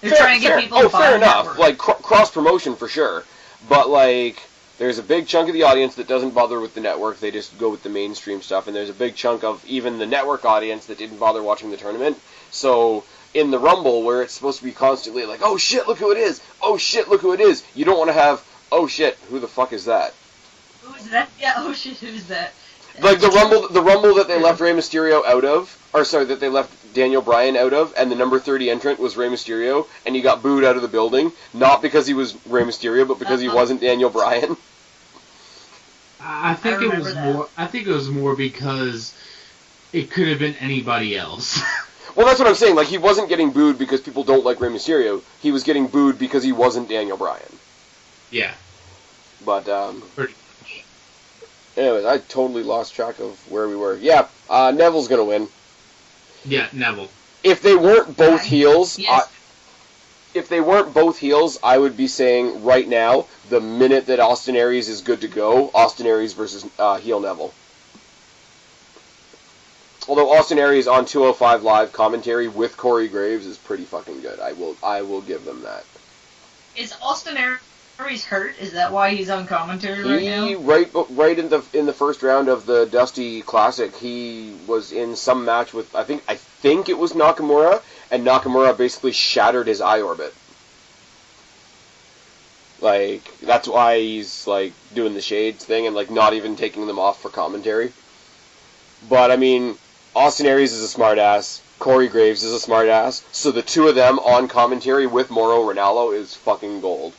They're trying to get people to buy fair the enough. network. Like cross promotion for sure. But, like, there's a big chunk of the audience that doesn't bother with the network. They just go with the mainstream stuff. And there's a big chunk of even the network audience that didn't bother watching the tournament. So in the Rumble, where it's supposed to be constantly like, oh shit, look who it is! Oh shit, look who it is! You don't want to have, oh shit, who the fuck is that? Who is that? Yeah, oh shit, who's that? Like the Rumble that they left Rey Mysterio out of, or sorry, that they left Daniel Bryan out of, and the number 30 entrant was Rey Mysterio, and he got booed out of the building, not because he was Rey Mysterio, but because he wasn't Daniel Bryan. I think it was more because it could have been anybody else. Well, that's what I'm saying. Like, he wasn't getting booed because people don't like Rey Mysterio. He was getting booed because he wasn't Daniel Bryan. Yeah. But, anyways, I totally lost track of where we were. Yeah, Neville's gonna win. Yeah, Neville. If they weren't both heels, Yes. if they weren't both heels, I would be saying right now, the minute that Austin Aries is good to go, Austin Aries versus heel Neville. Although Austin Aries on 205 Live commentary with Corey Graves is pretty fucking good. I will give them that. Is Austin Aries hurt? Is that why he's on commentary right now? Right in the first round of the Dusty Classic, he was in some match with I think it was Nakamura, and Nakamura basically shattered his eye orbit. Like, that's why he's like doing the shades thing and like not even taking them off for commentary. But I mean, Austin Aries is a smartass. Corey Graves is a smartass. So the two of them on commentary with Mauro Ranallo is fucking gold.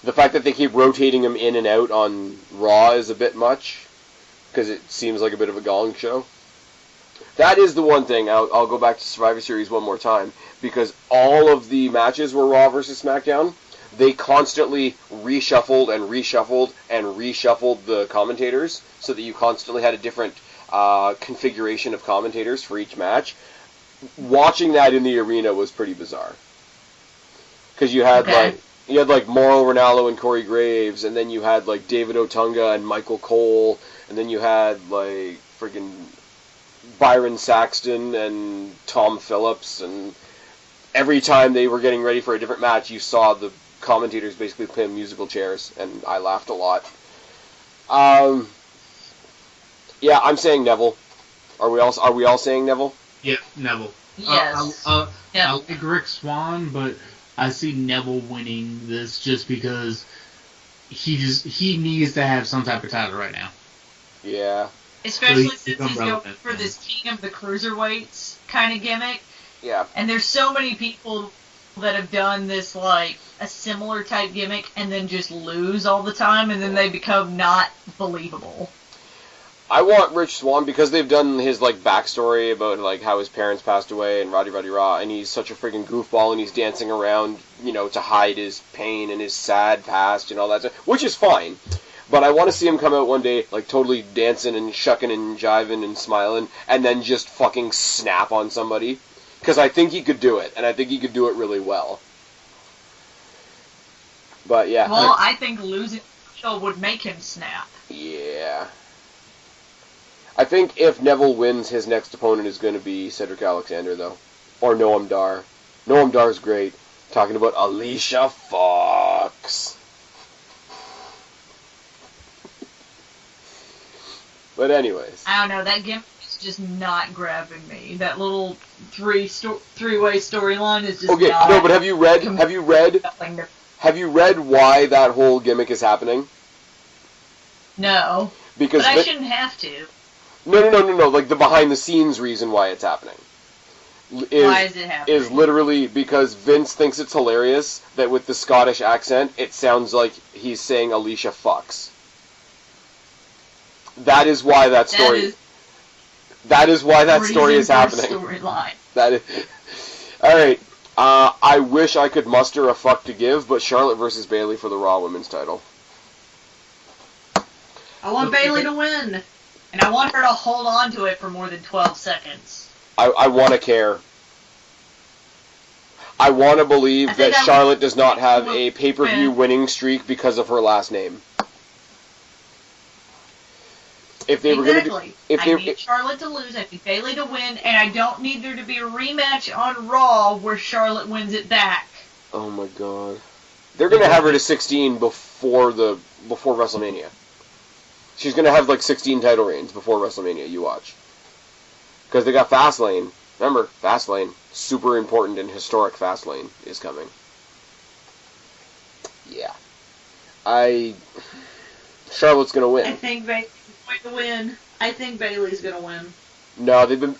The fact that they keep rotating him in and out on Raw is a bit much, because it seems like a bit of a gong show. That is the one thing. I'll go back to Survivor Series one more time, because all of the matches were Raw versus SmackDown. They constantly reshuffled and reshuffled and reshuffled the commentators, so that you constantly had a different configuration of commentators for each match. Watching that in the arena was pretty bizarre, because you had like Mauro Ranallo and Corey Graves, and then you had like David Otunga and Michael Cole, and then you had like friggin' Byron Saxton and Tom Phillips, and every time they were getting ready for a different match, you saw the commentators basically playing musical chairs, and I laughed a lot. Yeah, I'm saying Neville. Are we all saying Neville? Yeah, Neville. Yes. I like Rick Swann, but I see Neville winning this just because he needs to have some type of title right now. Yeah. Especially since he's going for this King of the Cruiserweights kind of gimmick. Yeah. And there's so many people that have done this, like, a similar type gimmick and then just lose all the time, and then they become not believable. I want Rich Swann because they've done his like backstory about like how his parents passed away and Roddy Rah, and he's such a freaking goofball, and he's dancing around, you know, to hide his pain and his sad past and all that stuff, which is fine. But I want to see him come out one day like totally dancing and shucking and jiving and smiling, and then just fucking snap on somebody, because I think he could do it, and I think he could do it really well. But yeah. Well, I think losing would make him snap. Yeah. I think if Neville wins, his next opponent is going to be Cedric Alexander, though. Or Noam Dar. Noam Dar's great. Talking about Alicia Fox. But anyways. I don't know, that gimmick is just not grabbing me. That little three-way storyline is just okay, not... no, but have you read why that whole gimmick is happening? No. Because but I shouldn't have to. No. Like, the behind-the-scenes reason why it's happening. Why is it happening? Is literally because Vince thinks it's hilarious that with the Scottish accent, it sounds like he's saying Alicia Fox. That is why that story... That is why that story is happening. Storyline. That is... Alright, I wish I could muster a fuck to give, but Charlotte versus Bayley for the Raw Women's title. I want Bayley to win. And I want her to hold on to it for more than 12 seconds. I want to care. I want to believe that Charlotte does not have a pay-per-view winning streak because of her last name. If they were going to, I need Charlotte to lose, I need Bayley to win, and I don't need there to be a rematch on Raw where Charlotte wins it back. Oh my god. They're going to have her to 16 before WrestleMania. She's going to have like 16 title reigns before WrestleMania, you watch. Because they got Fastlane, Remember, Fastlane, super important and historic Fastlane is coming. Yeah. Charlotte's gonna win. I think Bailey's going to win. I think Bailey's going to win. No, they've been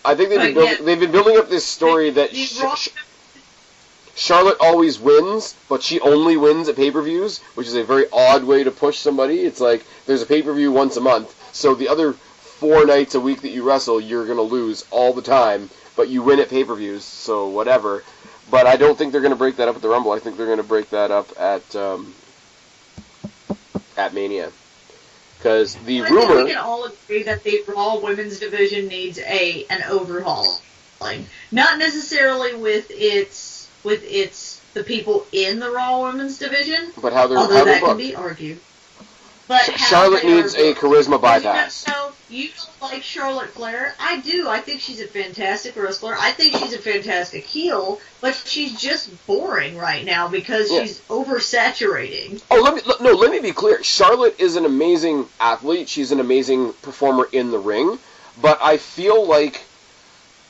building up this story that Charlotte always wins, but she only wins at pay-per-views, which is a very odd way to push somebody. It's like there's a pay-per-view once a month, so the other 4 nights a week that you wrestle, you're going to lose all the time, but you win at pay-per-views, so whatever. But I don't think they're going to break that up at the Rumble. I think they're going to break that up at Mania. Because the rumor... I think we can all agree that the Raw Women's Division needs an overhaul. Like, not necessarily with the people in the Raw Women's Division, but how they're although that can be argued. But Charlotte needs a charisma bypass. You don't like Charlotte Flair? I do. I think she's a fantastic wrestler. I think she's a fantastic heel, but she's just boring right now because she's oversaturating. Oh, let me be clear. Charlotte is an amazing athlete. She's an amazing performer in the ring, but I feel like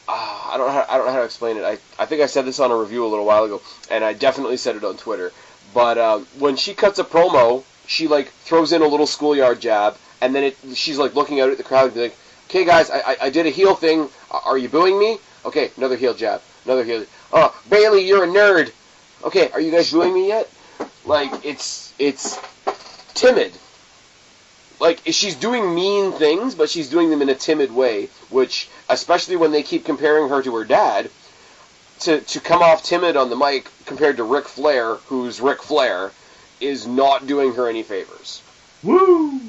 I don't know how to explain it. I think I said this on a review a little while ago, and I definitely said it on Twitter. But when she cuts a promo, she like throws in a little schoolyard jab, and then she's like looking out at the crowd and be like, "Okay, guys, I did a heel thing. Are you booing me? Okay, another heel jab, another heel. Oh, Bailey, you're a nerd. Okay, are you guys booing me yet?" Like it's timid. Like, she's doing mean things, but she's doing them in a timid way, which, especially when they keep comparing her to her dad, to come off timid on the mic compared to Ric Flair, who's Ric Flair, is not doing her any favors. Woo!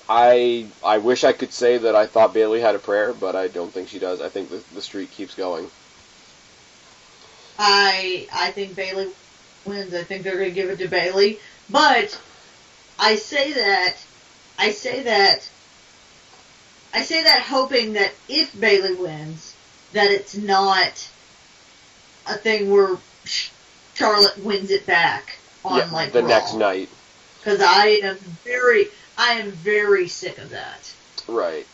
I wish I could say that I thought Bailey had a prayer, but I don't think she does. I think the streak keeps going. I think Bailey wins. I think they're going to give it to Bailey, but I say that hoping that if Bailey wins, that it's not a thing where Charlotte wins it back on the next night. Because I am very sick of that. Right.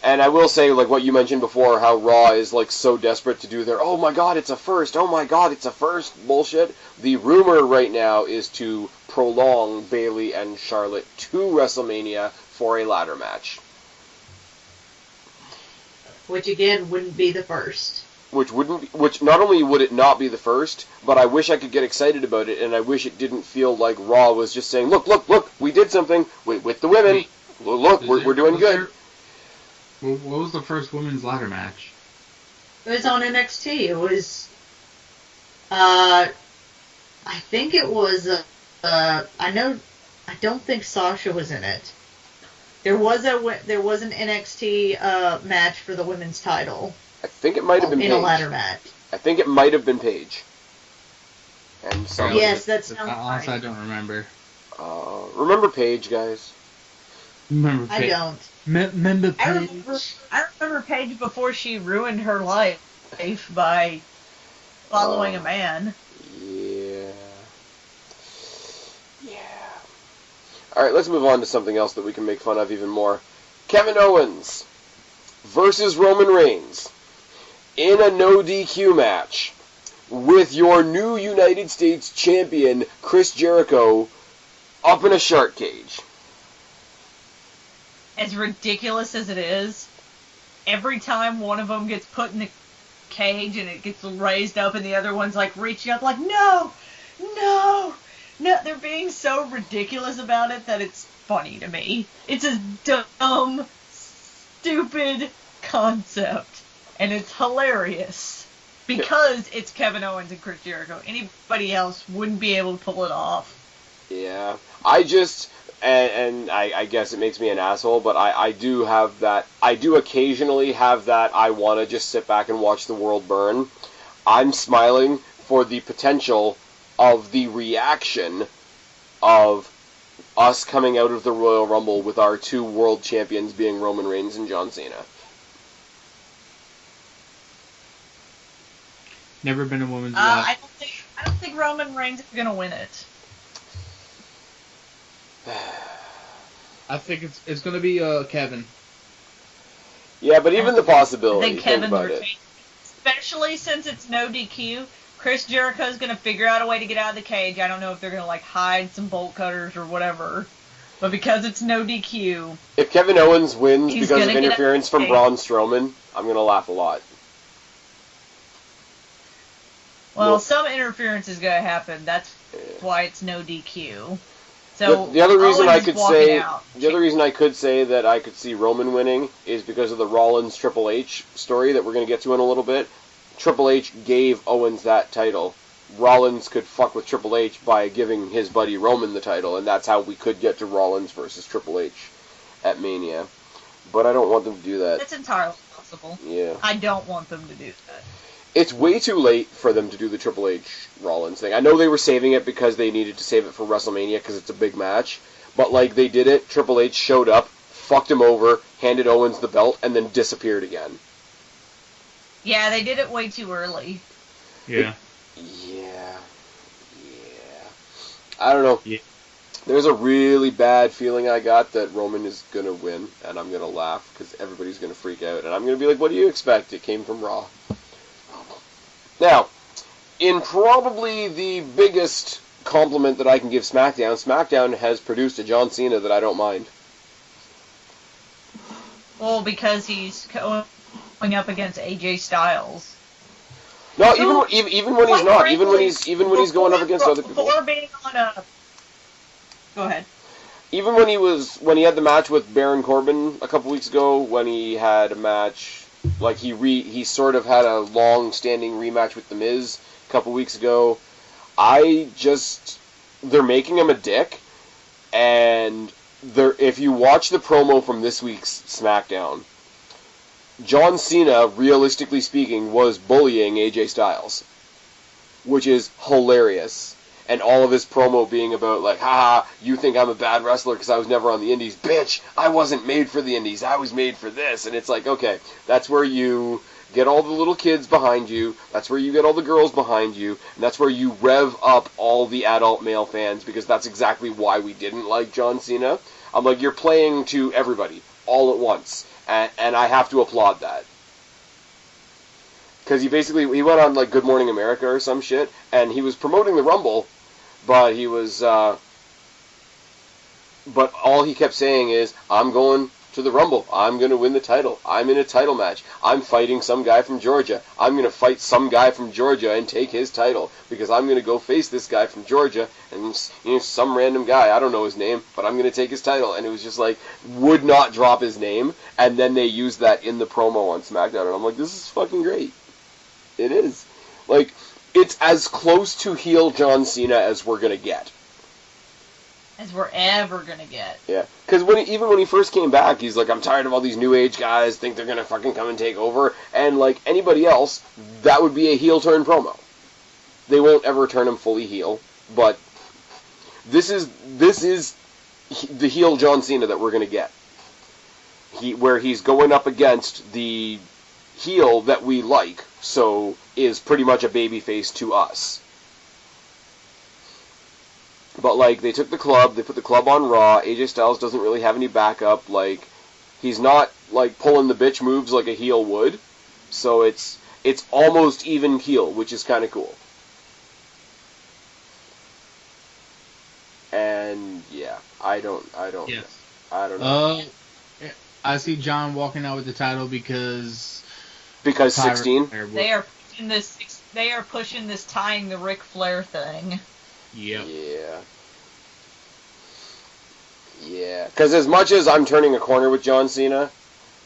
And I will say, like what you mentioned before, how Raw is like so desperate to do their "oh my god, it's a first, oh my god, it's a first" bullshit. The rumor right now is to prolong Bailey and Charlotte to WrestleMania for a ladder match. Which again wouldn't be the first. Which not only would it not be the first, but I wish I could get excited about it, and I wish it didn't feel like Raw was just saying, look, we did something with the women. Look, we're doing good. What was the first women's ladder match? It was on NXT. It was, I think it was, I don't think Sasha was in it. There was an NXT match for the women's title. I think it might have been Paige. In a ladder match. I think it might have been Paige. And yes, that sounds honestly, right. I don't remember. Remember Paige, guys? Remember Paige. I don't. Remember Paige? I remember Paige before she ruined her life by following a man. Yeah. Alright, let's move on to something else that we can make fun of even more. Kevin Owens versus Roman Reigns in a no DQ match with your new United States champion, Chris Jericho, up in a shark cage. As ridiculous as it is, every time one of them gets put in the cage and it gets raised up and the other one's like reaching up like, no, they're being so ridiculous about it that it's funny to me. It's a dumb, stupid concept, and it's hilarious because it's Kevin Owens and Chris Jericho. Anybody else wouldn't be able to pull it off. Yeah, I guess it makes me an asshole, but I do have that. I do occasionally have that. I want to just sit back and watch the world burn. I'm smiling for the potential of the reaction of us coming out of the Royal Rumble with our two world champions being Roman Reigns and John Cena. Never been a woman's I don't think Roman Reigns is gonna win it. I think it's gonna be Kevin. Yeah, but even the I possibility, think think Kevin's about it. retaining, especially since it's no DQ. Chris Jericho's going to figure out a way to get out of the cage. I don't know if they're going to like hide some bolt cutters or whatever, but because it's no DQ, If Kevin Owens wins he's because of gonna get interference out of from the Braun Strowman, I'm gonna laugh a lot. well, some interference is going to happen. That's why it's no DQ. So The other reason Owens I is could walking say, out. the other reason I could say that I could see Roman winning is because of the Rollins Triple H story that we're gonna get to in a little bit. Triple H gave Owens that title. Rollins could fuck with Triple H by giving his buddy Roman the title, and that's how we could get to Rollins versus Triple H at Mania. But I don't want them to do that. That's entirely possible. Yeah. I don't want them to do that. It's way too late for them to do the Triple H Rollins thing. I know they were saving it because they needed to save it for WrestleMania because it's a big match. But, like, they did it. Triple H showed up, fucked him over, handed Owens the belt, and then disappeared again. Yeah, they did it way too early. Yeah. Yeah. I don't know. Yeah. There's a really bad feeling I got that Roman is going to win, and I'm going to laugh because everybody's going to freak out. And I'm going to be like, what do you expect? It came from Raw. Now, in probably the biggest compliment that I can give SmackDown, SmackDown has produced a John Cena that I don't mind. Well, because he's going up against AJ Styles. No, So, even when he's quite not, frankly, even when he's going up against other people. Before being on a... Go ahead. Even when he had the match with Baron Corbin a couple weeks ago, when he had a match, like he sort of had a long-standing rematch with The Miz a couple weeks ago. They're making him a dick, and if you watch the promo from this week's SmackDown, John Cena, realistically speaking, was bullying AJ Styles, which is hilarious. And all of his promo being about, like, haha, you think I'm a bad wrestler because I was never on the Indies. Bitch, I wasn't made for the Indies. I was made for this. And it's like, okay, that's where you get all the little kids behind you. That's where you get all the girls behind you. And that's where you rev up all the adult male fans, because that's exactly why we didn't like John Cena. I'm like, you're playing to everybody all at once. And I have to applaud that. Because he went on, like, Good Morning America or some shit, and he was promoting the Rumble, but he was, but all he kept saying is, I'm going to the Rumble. I'm going to win the title. I'm in a title match. I'm fighting some guy from Georgia. I'm going to fight some guy from Georgia and take his title, because I'm going to go face this guy from Georgia, and some random guy, I don't know his name, but I'm going to take his title. And it was just like, would not drop his name, and then they used that in the promo on SmackDown, and I'm like, this is fucking great. It is. Like, it's as close to heel John Cena as we're going to get. As we're ever going to get. Yeah. Because even when he first came back, he's like, I'm tired of all these new age guys, think they're going to fucking come and take over. And like anybody else, that would be a heel turn promo. They won't ever turn him fully heel, but this is the heel John Cena that we're going to get. Where he's going up against the heel that we like, so is pretty much a babyface to us. But, like, they took the club, they put the club on Raw, AJ Styles doesn't really have any backup, like, he's not, like, pulling the bitch moves like a heel would, so it's almost even heel, which is kind of cool. And, yeah, I don't Yes. I don't know. I see John walking out with the title because 16? They are pushing this tying the Ric Flair thing. Yep. Yeah. Because as much as I'm turning a corner with John Cena,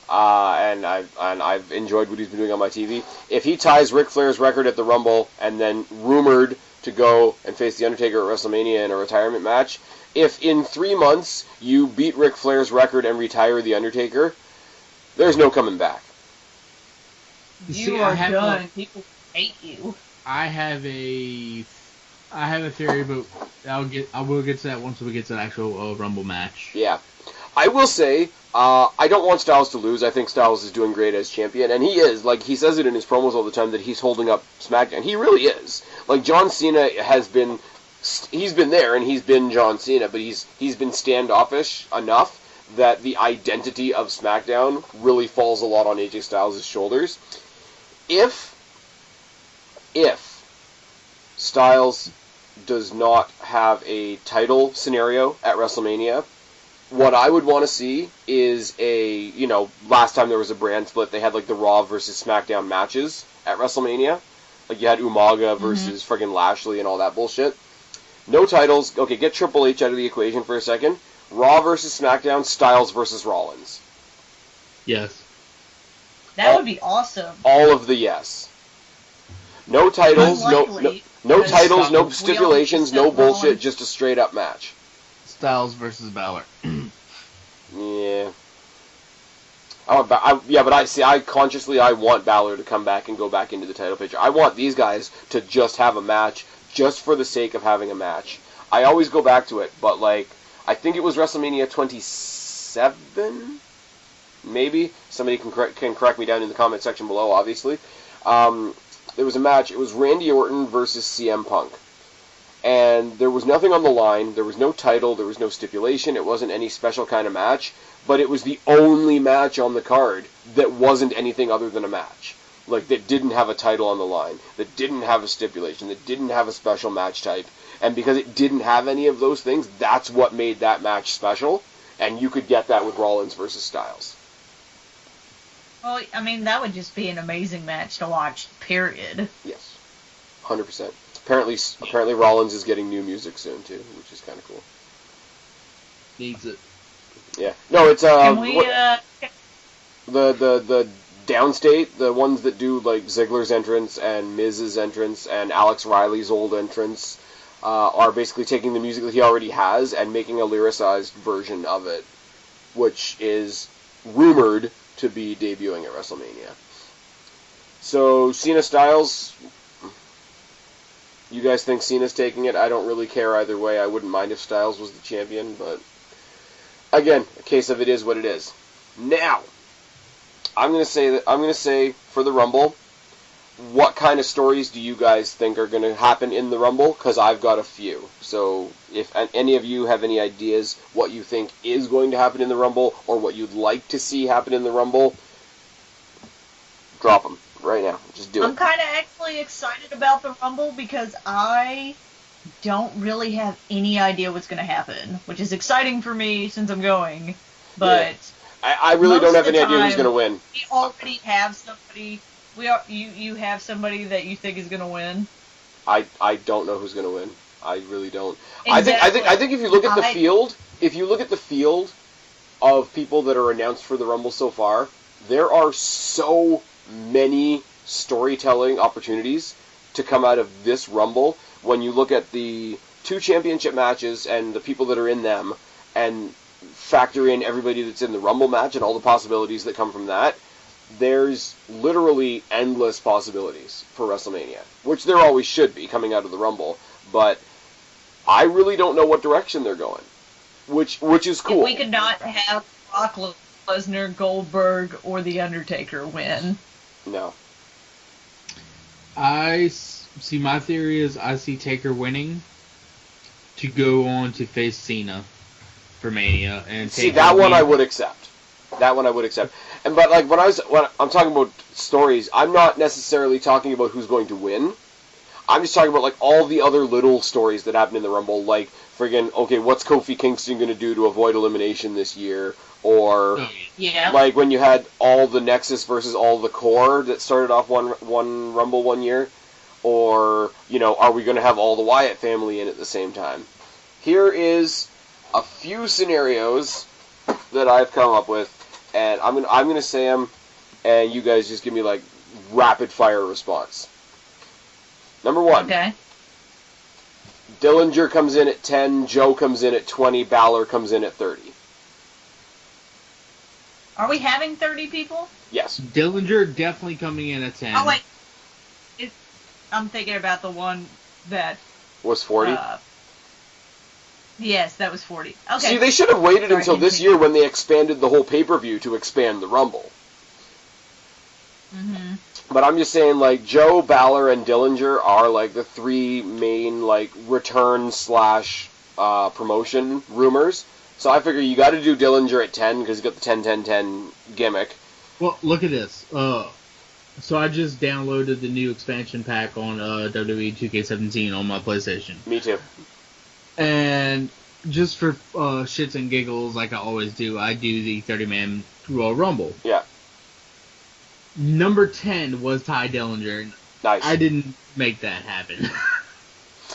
and I've enjoyed what he's been doing on my TV, if he ties Ric Flair's record at the Rumble and then rumored to go and face The Undertaker at WrestleMania in a retirement match, if in 3 months you beat Ric Flair's record and retire The Undertaker, there's no coming back. You are done. People hate you. I have a theory, but I will get to that once we get to the actual Rumble match. Yeah. I will say, I don't want Styles to lose. I think Styles is doing great as champion, and he is. Like, he says it in his promos all the time that he's holding up SmackDown. He really is. Like, John Cena he's been there, and he's been John Cena, but he's been standoffish enough that the identity of SmackDown really falls a lot on AJ Styles' shoulders. If Styles does not have a title scenario at WrestleMania, what I would want to see is last time there was a brand split, they had like the Raw versus SmackDown matches at WrestleMania. Like you had Umaga versus friggin' Lashley and all that bullshit. No titles. Okay, get Triple H out of the equation for a second. Raw versus SmackDown, Styles versus Rollins. Yes. That would be awesome. All of the yes. No titles, no titles, no stipulations, no bullshit, just a straight up match. Styles versus Balor. Yeah. I consciously want Balor to come back and go back into the title picture. I want these guys to just have a match, just for the sake of having a match. I always go back to it, but I think it was WrestleMania 27, maybe. Somebody can correct me down in the comment section below. Obviously, there was a match. It was Randy Orton versus CM Punk. And there was nothing on the line, there was no title, there was no stipulation, it wasn't any special kind of match, but it was the only match on the card that wasn't anything other than a match. That didn't have a title on the line, that didn't have a stipulation, that didn't have a special match type. And because it didn't have any of those things, that's what made that match special, and you could get that with Rollins versus Styles. Well, I mean, that would just be an amazing match to watch, period. Yes, 100%. Apparently Rollins is getting new music soon too, which is kind of cool. Needs it. Yeah. No, it's Can we, the downstate, the ones that do Ziggler's entrance and Miz's entrance and Alex Riley's old entrance, are basically taking the music that he already has and making a lyricized version of it, which is rumored to be debuting at WrestleMania. So Cena Styles. You guys think Cena's taking it? I don't really care either way. I wouldn't mind if Styles was the champion, but again, a case of it is what it is. Now, I'm gonna say for the Rumble, what kind of stories do you guys think are gonna happen in the Rumble? Because I've got a few. So if any of you have any ideas what you think is going to happen in the Rumble or what you'd like to see happen in the Rumble, drop them right now. Just do it. I'm kind of actually excited about the Rumble because I don't really have any idea what's going to happen, which is exciting for me since I'm going. But yeah. I really don't have any idea who's going to win. We already have somebody. You have somebody that you think is going to win. I don't know who's going to win. I really don't. Exactly. I think if you look at the field, of people that are announced for the Rumble so far, there are so many storytelling opportunities to come out of this Rumble when you look at the 2 championship matches and the people that are in them and factor in everybody that's in the Rumble match and all the possibilities that come from that. There's literally endless possibilities for WrestleMania, which there always should be coming out of the Rumble, but I really don't know what direction they're going, which is cool. If we could not have Brock Lesnar, Goldberg, or The Undertaker win. No. I see. My theory is I see Taker winning to go on to face Cena for Mania and see that one I would accept. But when I'm talking about stories, I'm not necessarily talking about who's going to win. I'm just talking about all the other little stories that happen in the Rumble, what's Kofi Kingston going to do to avoid elimination this year? Or when you had all the Nexus versus all the Core that started off one Rumble one year, or are we going to have all the Wyatt family in at the same time? Here is a few scenarios that I've come up with, and I'm gonna say them, and you guys just give me rapid fire response. Number 1. Okay. Dillinger comes in at 10, Joe comes in at 20, Balor comes in at 30. Are we having 30 people? Yes. Dillinger definitely coming in at 10. Oh, wait. I'm thinking about the one that... Was 40? Yes, that was 40. Okay. See, they should have waited until this year when they expanded the whole pay-per-view to expand the Rumble. Mm-hmm. But I'm just saying, Joe, Balor, and Dillinger are, the 3 main, return / promotion rumors. So I figure you got to do Dillinger at 10 because he's got the 10-10-10 gimmick. Well, look at this. So I just downloaded the new expansion pack on WWE 2K17 on my PlayStation. Me too. And just for shits and giggles, like I always do, I do the 30-man Royal Rumble. Yeah. Number 10 was Ty Dillinger. Nice. I didn't make that happen.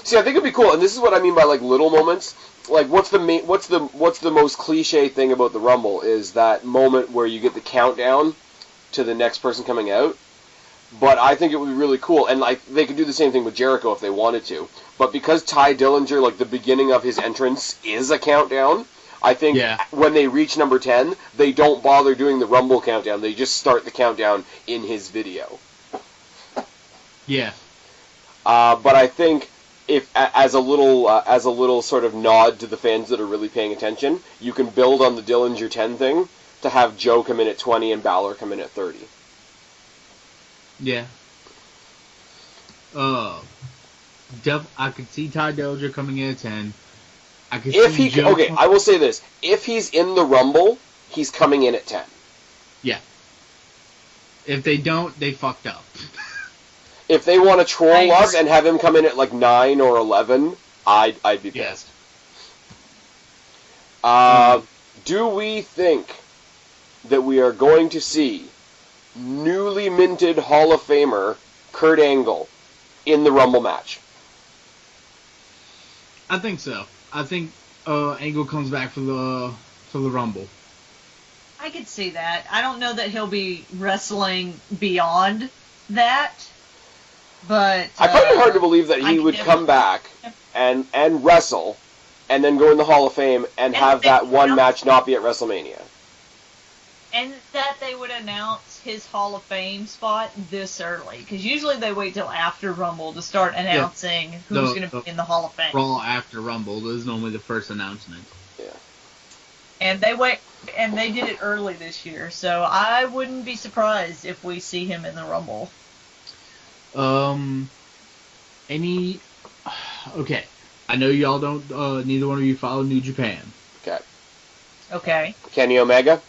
See, I think it'd be cool, and this is what I mean by like little moments. Like, what's the most cliche thing about the Rumble is that moment where you get the countdown to the next person coming out. But I think it would be really cool, and like they could do the same thing with Jericho if they wanted to. But because Ty Dillinger, like the beginning of his entrance is a countdown, I think when they reach number 10, they don't bother doing the Rumble countdown. They just start the countdown in his video. Yeah. But I think if as a little sort of nod to the fans that are really paying attention, you can build on the Dillinger 10 thing to have Joe come in at 20 and Balor come in at 30. Yeah. I could see Ty Dillinger coming in at 10. I could If see he Joe. okay, I will say this: if he's in the Rumble, he's coming in at 10. Yeah. If they don't, they fucked up. If they want to troll us and have him come in at like 9 or 11, I'd be pissed. Do we think that we are going to see newly minted Hall of Famer Kurt Angle in the Rumble match? I think so. I think Angle comes back for the Rumble. I could see that. I don't know that he'll be wrestling beyond that, but I find it hard to believe that he would come back and wrestle and then go in the Hall of Fame and have that one match not be at WrestleMania. And that they would announce his Hall of Fame spot this early. Because usually they wait till after Rumble to start announcing who's going to be in the Hall of Fame. Raw after Rumble is normally the first announcement. Yeah. And they did it early this year. So I wouldn't be surprised if we see him in the Rumble. Okay. I know y'all don't, neither one of you follow New Japan. Okay. Kenny Omega?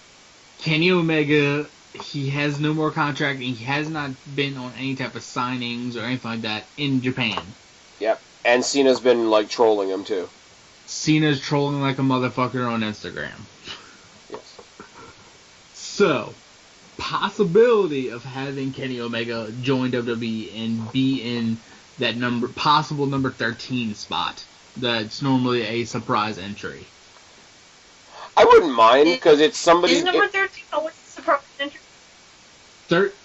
Kenny Omega, he has no more contract, and he has not been on any type of signings or anything like that in Japan. Yep. And Cena's been, like, trolling him, too. Cena's trolling like a motherfucker on Instagram. Yes. So, possibility of having Kenny Omega join WWE and be in that possible number 13 spot. That's normally a surprise entry. I wouldn't mind, because it's somebody... Is number 13 always a surprise entry?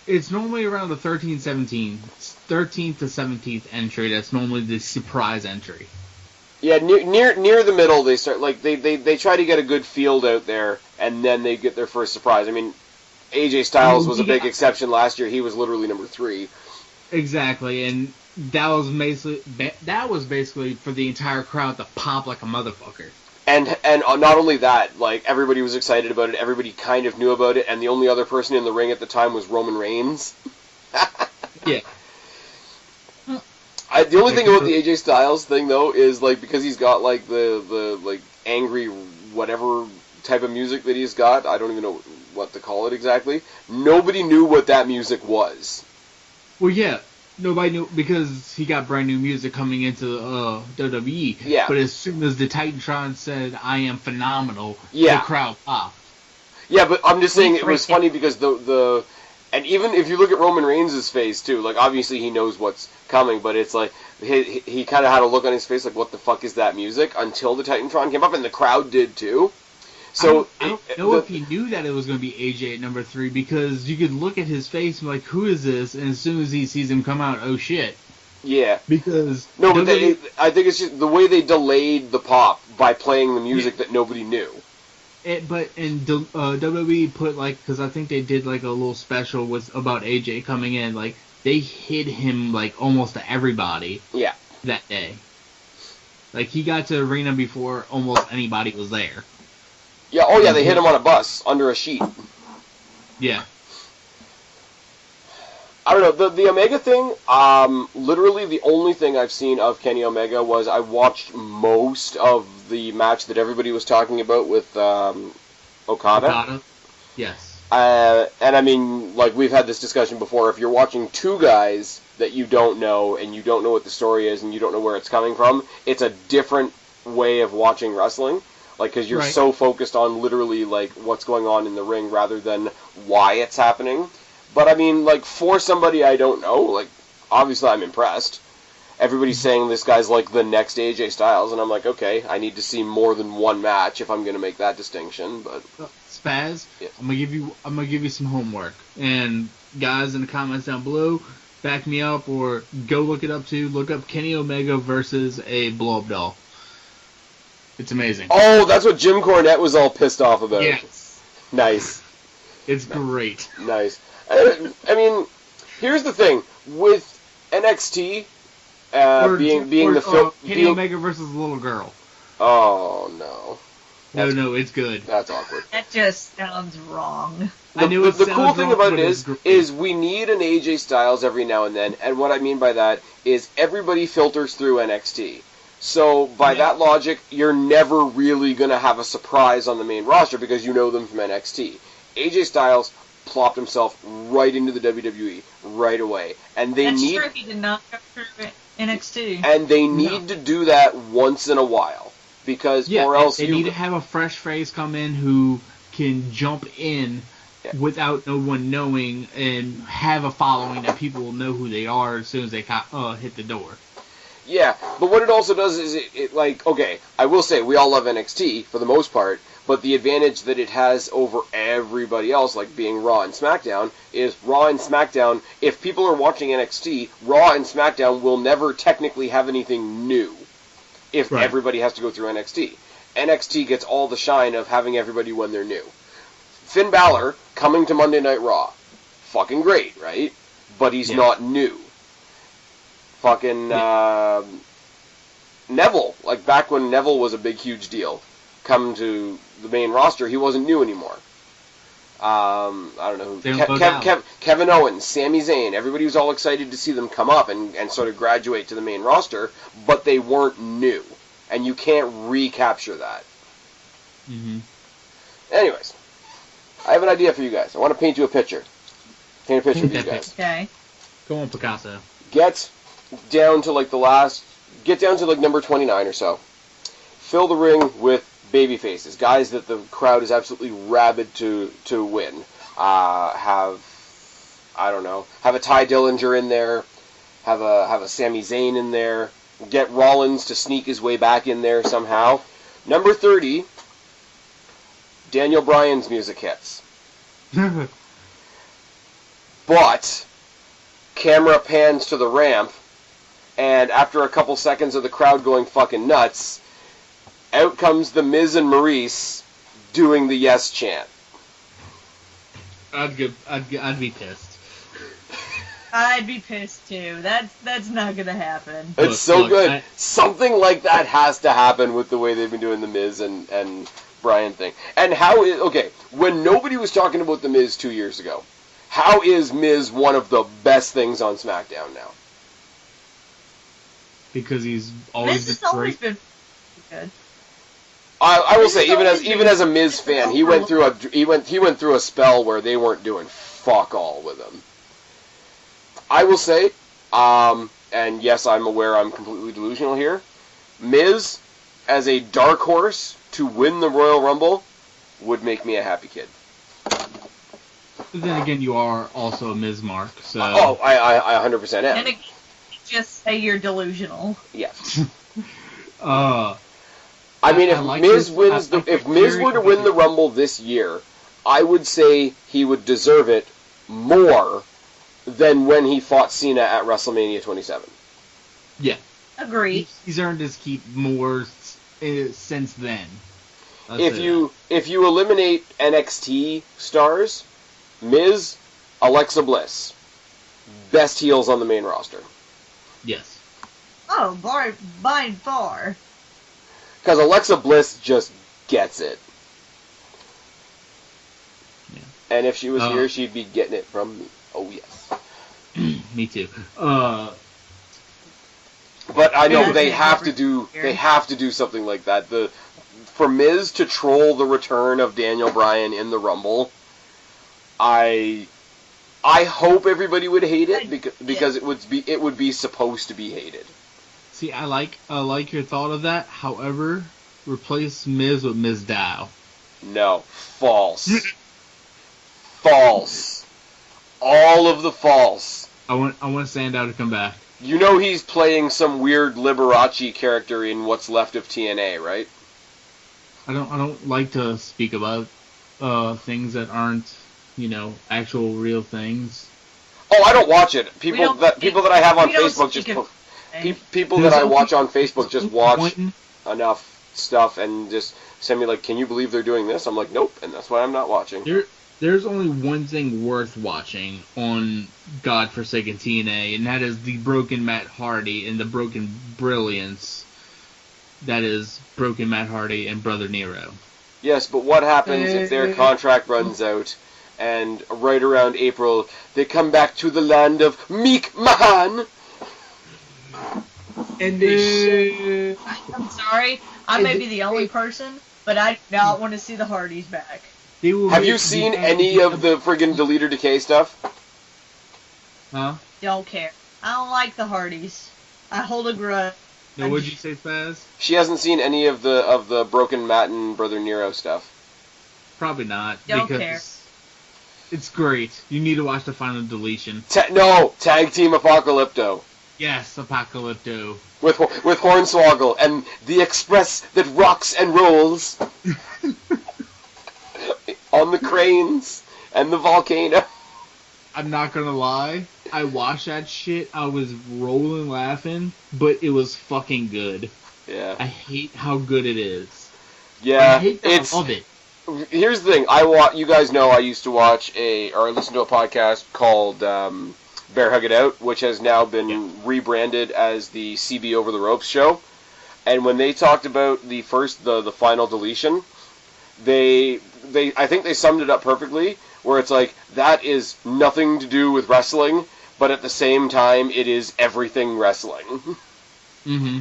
It's normally around the 13th to 17th entry. That's normally the surprise entry. Yeah, near the middle, they start, like, they try to get a good field out there, and then they get their first surprise. I mean, AJ Styles was a big exception last year. He was literally number 3. Exactly, and that was basically for the entire crowd to pop like a motherfucker. And not only that, like, everybody was excited about it, everybody kind of knew about it, and the only other person in the ring at the time was Roman Reigns. Yeah. The only thing about the AJ Styles thing, though, is, like, because he's got, like, the like, angry whatever type of music that he's got, I don't even know what to call it exactly, nobody knew what that music was. Well, yeah. Nobody knew because he got brand new music coming into WWE. Yeah. But as soon as the Titantron said, "I am phenomenal," the crowd popped. Yeah, but I'm just saying it was funny because and even if you look at Roman Reigns' face too, like obviously he knows what's coming, but it's like he kind of had a look on his face like, what the fuck is that music? Until the Titantron came up, and the crowd did too. So I don't know if he knew that it was going to be AJ at number 3 because you could look at his face and be like, who is this? And as soon as he sees him come out, oh shit. Yeah. Because no, but I think it's just the way they delayed the pop by playing the music that nobody knew. WWE put because I think they did like a little special about AJ coming in. Like they hid him like almost to everybody. Yeah. That day. Like he got to the arena before almost anybody was there. Yeah, oh yeah, they hit him on a bus, under a sheet. Yeah. I don't know, the Omega thing, literally the only thing I've seen of Kenny Omega was I watched most of the match that everybody was talking about with Okada. Yes. And I mean, like, we've had this discussion before, if you're watching two guys that you don't know, and you don't know what the story is, and you don't know where it's coming from, it's a different way of watching wrestling. Like, because you're so focused on literally, like, what's going on in the ring rather than why it's happening. But, I mean, like, for somebody I don't know, like, obviously I'm impressed. Everybody's saying this guy's, like, the next AJ Styles, and I'm like, okay, I need to see more than one match if I'm going to make that distinction, but... Spaz, yeah. I'm gonna give you some homework. And, guys in the comments down below, back me up, or go look it up, too. Look up Kenny Omega versus a blow-up doll. It's amazing. Oh, that's what Jim Cornette was all pissed off about. Yes. Nice. It's great. Nice. I mean, here's the thing. With NXT being the film... Kenny Omega versus a little girl. Oh, no. No, it's good. That's awkward. That just sounds wrong. The cool thing about it is we need an AJ Styles every now and then, and what I mean by that is everybody filters through NXT. So, by that logic, you're never really going to have a surprise on the main roster because you know them from NXT. AJ Styles plopped himself right into the WWE right away. And That's true, he did not go through NXT. And they need to do that once in a while. Because, or else they need to have a fresh face come in who can jump in without no one knowing and have a following that people will know who they are as soon as they hit the door. Yeah, but what it also does is it like, okay, I will say we all love NXT for the most part, but the advantage that it has over everybody else, like being Raw and SmackDown, is Raw and SmackDown, if people are watching NXT, Raw and SmackDown will never technically have anything new if everybody has to go through NXT. NXT gets all the shine of having everybody when they're new. Finn Balor coming to Monday Night Raw. Fucking great, right? But he's not new. Fucking Neville, like back when Neville was a big, huge deal, come to the main roster, he wasn't new anymore. I don't know who. Kevin Owens, Sami Zayn, everybody was all excited to see them come up and sort of graduate to the main roster, but they weren't new. And you can't recapture that. Mm-hmm. Anyways, I have an idea for you guys. I want to paint you a picture. Paint a picture for you guys. Okay. Go on, Picasso. Get down to like number 29 or so. Fill the ring with baby faces, guys that the crowd is absolutely rabid to win. Have a Ty Dillinger in there, have a Sami Zayn in there, get Rollins to sneak his way back in there somehow. Number 30, Daniel Bryan's music hits. But camera pans to the ramp, and after a couple seconds of the crowd going fucking nuts, out comes the Miz and Maurice doing the yes chant. I'd be pissed. I'd be pissed too. That's not gonna happen. It's so good. Something like that has to happen with the way they've been doing the Miz and Bryan thing. And when nobody was talking about the Miz 2 years ago, how is Miz one of the best things on SmackDown now? Because he's always Miz has always been good. I will say, even as a Miz fan, he went through a spell where they weren't doing fuck all with him. I will say, and yes, I'm aware I'm completely delusional here, Miz as a dark horse to win the Royal Rumble would make me a happy kid. But then again, you are also a Miz mark, so... I 100% am. And just say you're delusional. Yes. I mean, if Miz were to win the Rumble this year, I would say he would deserve it more than when he fought Cena at WrestleMania 27. Yeah. Agreed. He's earned his keep more since then. If you eliminate NXT stars, Miz, Alexa Bliss, best heels on the main roster. Yes. Oh, by far. Because Alexa Bliss just gets it. Yeah. And if she was here, she'd be getting it from me. Oh, yes. Me too. But I know Yeah, they that's have to different. do they have to do something like that. For Miz to troll the return of Daniel Bryan in the Rumble, I hope everybody would hate it because it would be supposed to be hated. See, I like your thought of that. However, replace Miz with Miz Dow. No, false. False. All of the false. I want Sandow to come back. You know he's playing some weird Liberace character in what's left of TNA, right? I don't like to speak about things that aren't, actual real things. Oh, I don't watch it. People that I have on we don't Facebook speak just of people that I watch on Facebook just watch enough stuff and just send me like, "Can you believe they're doing this?" I'm like, "Nope," and that's why I'm not watching. There's only one thing worth watching on godforsaken TNA, and that is the broken Matt Hardy and the broken brilliance that is broken Matt Hardy and Brother Nero. Yes, but what happens if their contract runs out and right around April they come back to the land of Meek Mahan? And they I'm sorry, I may be the only person, but I do not want to see the Hardys back. Have you seen any of the friggin' Deleter Decay stuff? Huh? Don't care. I don't like the Hardys. I hold a grudge. No, what'd you say, Spaz? She hasn't seen any of the Broken Matt and Brother Nero stuff. Probably not. Don't because care. It's great. You need to watch the final deletion. Tag Team Apocalypto. Yes, Apocalypto. With Hornswoggle and the Express that rocks and rolls. On the cranes and the volcano. I'm not gonna lie. I watched that shit. I was rolling laughing, but it was fucking good. Yeah. I hate how good it is. Yeah, I love it. Here's the thing. You guys know I used to watch or listen to a podcast called Bear Hug It Out, which has now been rebranded as the CB Over the Ropes show. And when they talked about the final deletion, I think they summed it up perfectly, where it's like, that is nothing to do with wrestling, but at the same time, it is everything wrestling. Mm-hmm.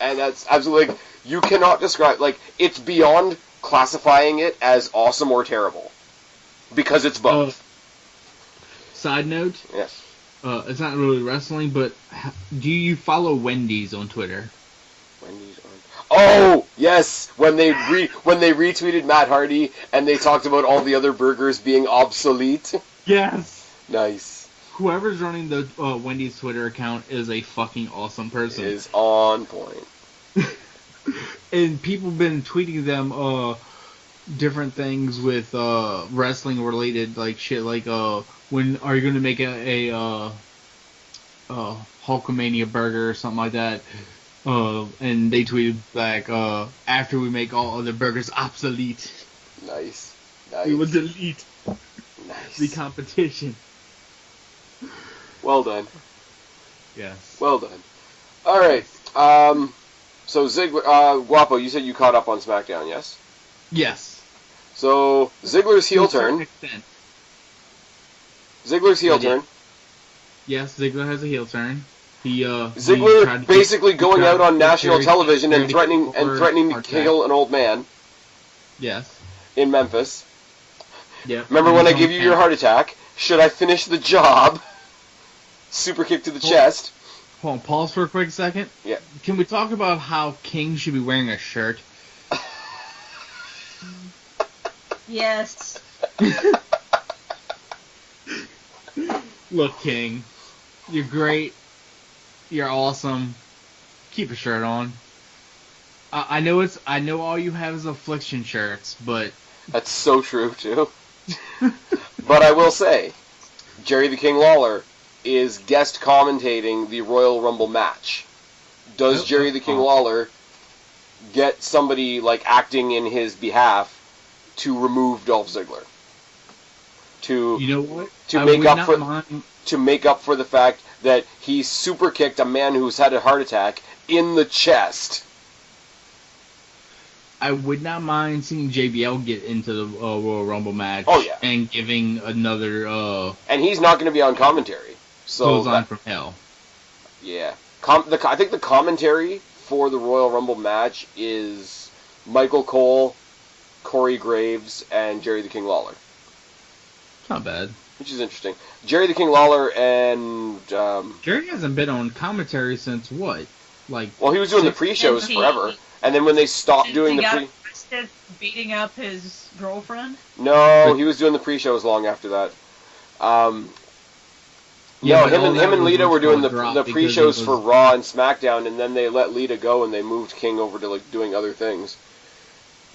And that's absolutely, you cannot describe, it's beyond classifying it as awesome or terrible. Because it's both. Side note? Yes. It's not really wrestling, but do you follow Wendy's on Twitter? Wendy's on... Oh, yes! When they retweeted Matt Hardy and they talked about all the other burgers being obsolete. Yes! Nice. Whoever's running the Wendy's Twitter account is a fucking awesome person. Is on point. And people been tweeting them different things with wrestling related, like shit, like when are you gonna make a Hulkamania burger or something like that? And they tweeted back, after we make all other burgers obsolete. Nice. We will delete Nice. the competition. Well done. Yes. Well done. Alright. So Ziggler, Guapo, you said you caught up on SmackDown, yes? Yes. So, Ziggler's heel turn. Ziggler's heel turn. Yes, Ziggler has a heel turn. Ziggler basically going out on national television and threatening to kill an old man. Yes. In Memphis. Yeah. Remember when I gave you your heart attack? Should I finish the job? Super kick to the chest. Hold on, pause for a quick second. Yeah. Can we talk about how King should be wearing a shirt? Yes. Look, King, you're great. You're awesome. Keep a shirt on. I know all you have is affliction shirts, but That's so true too. But I will say, Jerry the King Lawler is guest commentating the Royal Rumble match. Does Jerry the King Lawler get somebody acting in his behalf to remove Dolph Ziggler? You know what? To make up for the fact that he super kicked a man who's had a heart attack in the chest. I would not mind seeing JBL get into the Royal Rumble match. Oh, yeah. And giving another. And he's not going to be on commentary, So Goes on from hell. Yeah. I think the commentary for the Royal Rumble match is Michael Cole, Corey Graves, and Jerry the King Lawler. Not bad. Which is interesting. Jerry the King Lawler and... Jerry hasn't been on commentary since what? Well, he was doing the pre-shows forever. And then when they stopped doing the pre... beating up his girlfriend? No, he was doing the pre-shows long after that. Him and Lita were doing the pre-shows for Raw and SmackDown, and then they let Lita go and they moved King over to doing other things.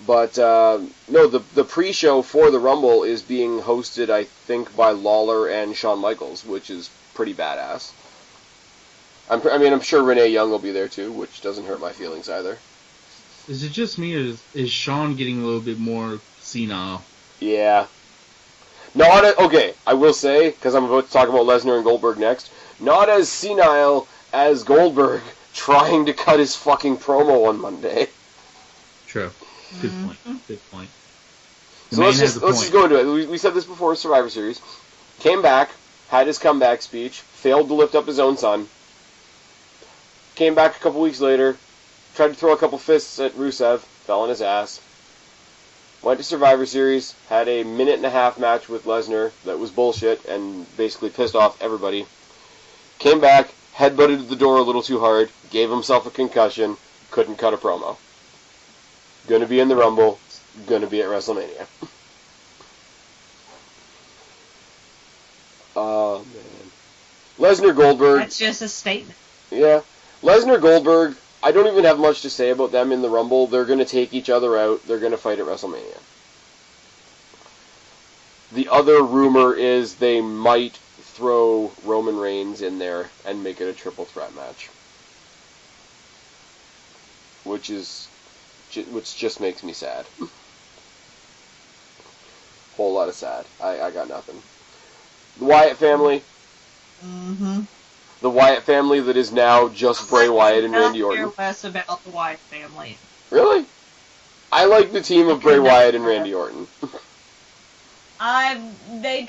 But no, the pre-show for the Rumble is being hosted, I think, by Lawler and Shawn Michaels, which is pretty badass. I'm sure Renee Young will be there too, which doesn't hurt my feelings either. Is it just me, or is Shawn getting a little bit more senile? Yeah. Okay, I will say, because I'm about to talk about Lesnar and Goldberg next, not as senile as Goldberg trying to cut his fucking promo on Monday. True. Good point. Good point. So let's just go into it. We said this before Survivor Series. Came back, had his comeback speech, failed to lift up his own son. Came back a couple weeks later, tried to throw a couple fists at Rusev, fell on his ass. Went to Survivor Series, had a 1.5-minute match with Lesnar that was bullshit and basically pissed off everybody. Came back, headbutted the door a little too hard, gave himself a concussion, couldn't cut a promo. Gonna be in the Rumble, gonna be at WrestleMania. Oh, man. Lesnar Goldberg. That's just a statement. Yeah. Lesnar Goldberg, I don't even have much to say about them in the Rumble. They're going to take each other out. They're going to fight at WrestleMania. The other rumor is they might throw Roman Reigns in there and make it a triple threat match. Which just makes me sad. Whole lot of sad. I got nothing. The Wyatt family. Mm-hmm. The Wyatt family that is now just Bray Wyatt and Randy Orton. I care less about the Wyatt family. Really? I like the team of Bray Wyatt and Randy Orton. They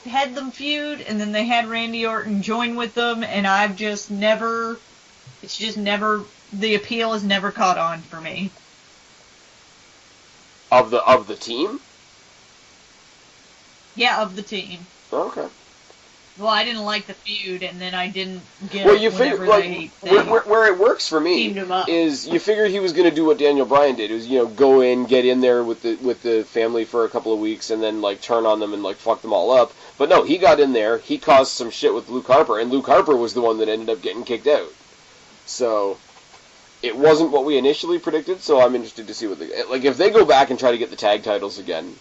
had them feud, and then they had Randy Orton join with them, and the appeal has never caught on for me. Of the team? Yeah, of the team. Okay. Well, I didn't like the feud, and then I didn't get well, you figure, where it works for me is you figured he was going to do what Daniel Bryan did. It was, go in, get in there with the family for a couple of weeks, and then, turn on them and, fuck them all up. But no, he got in there, he caused some shit with Luke Harper, and Luke Harper was the one that ended up getting kicked out. So, it wasn't what we initially predicted, so I'm interested to see what if they go back and try to get the tag titles again,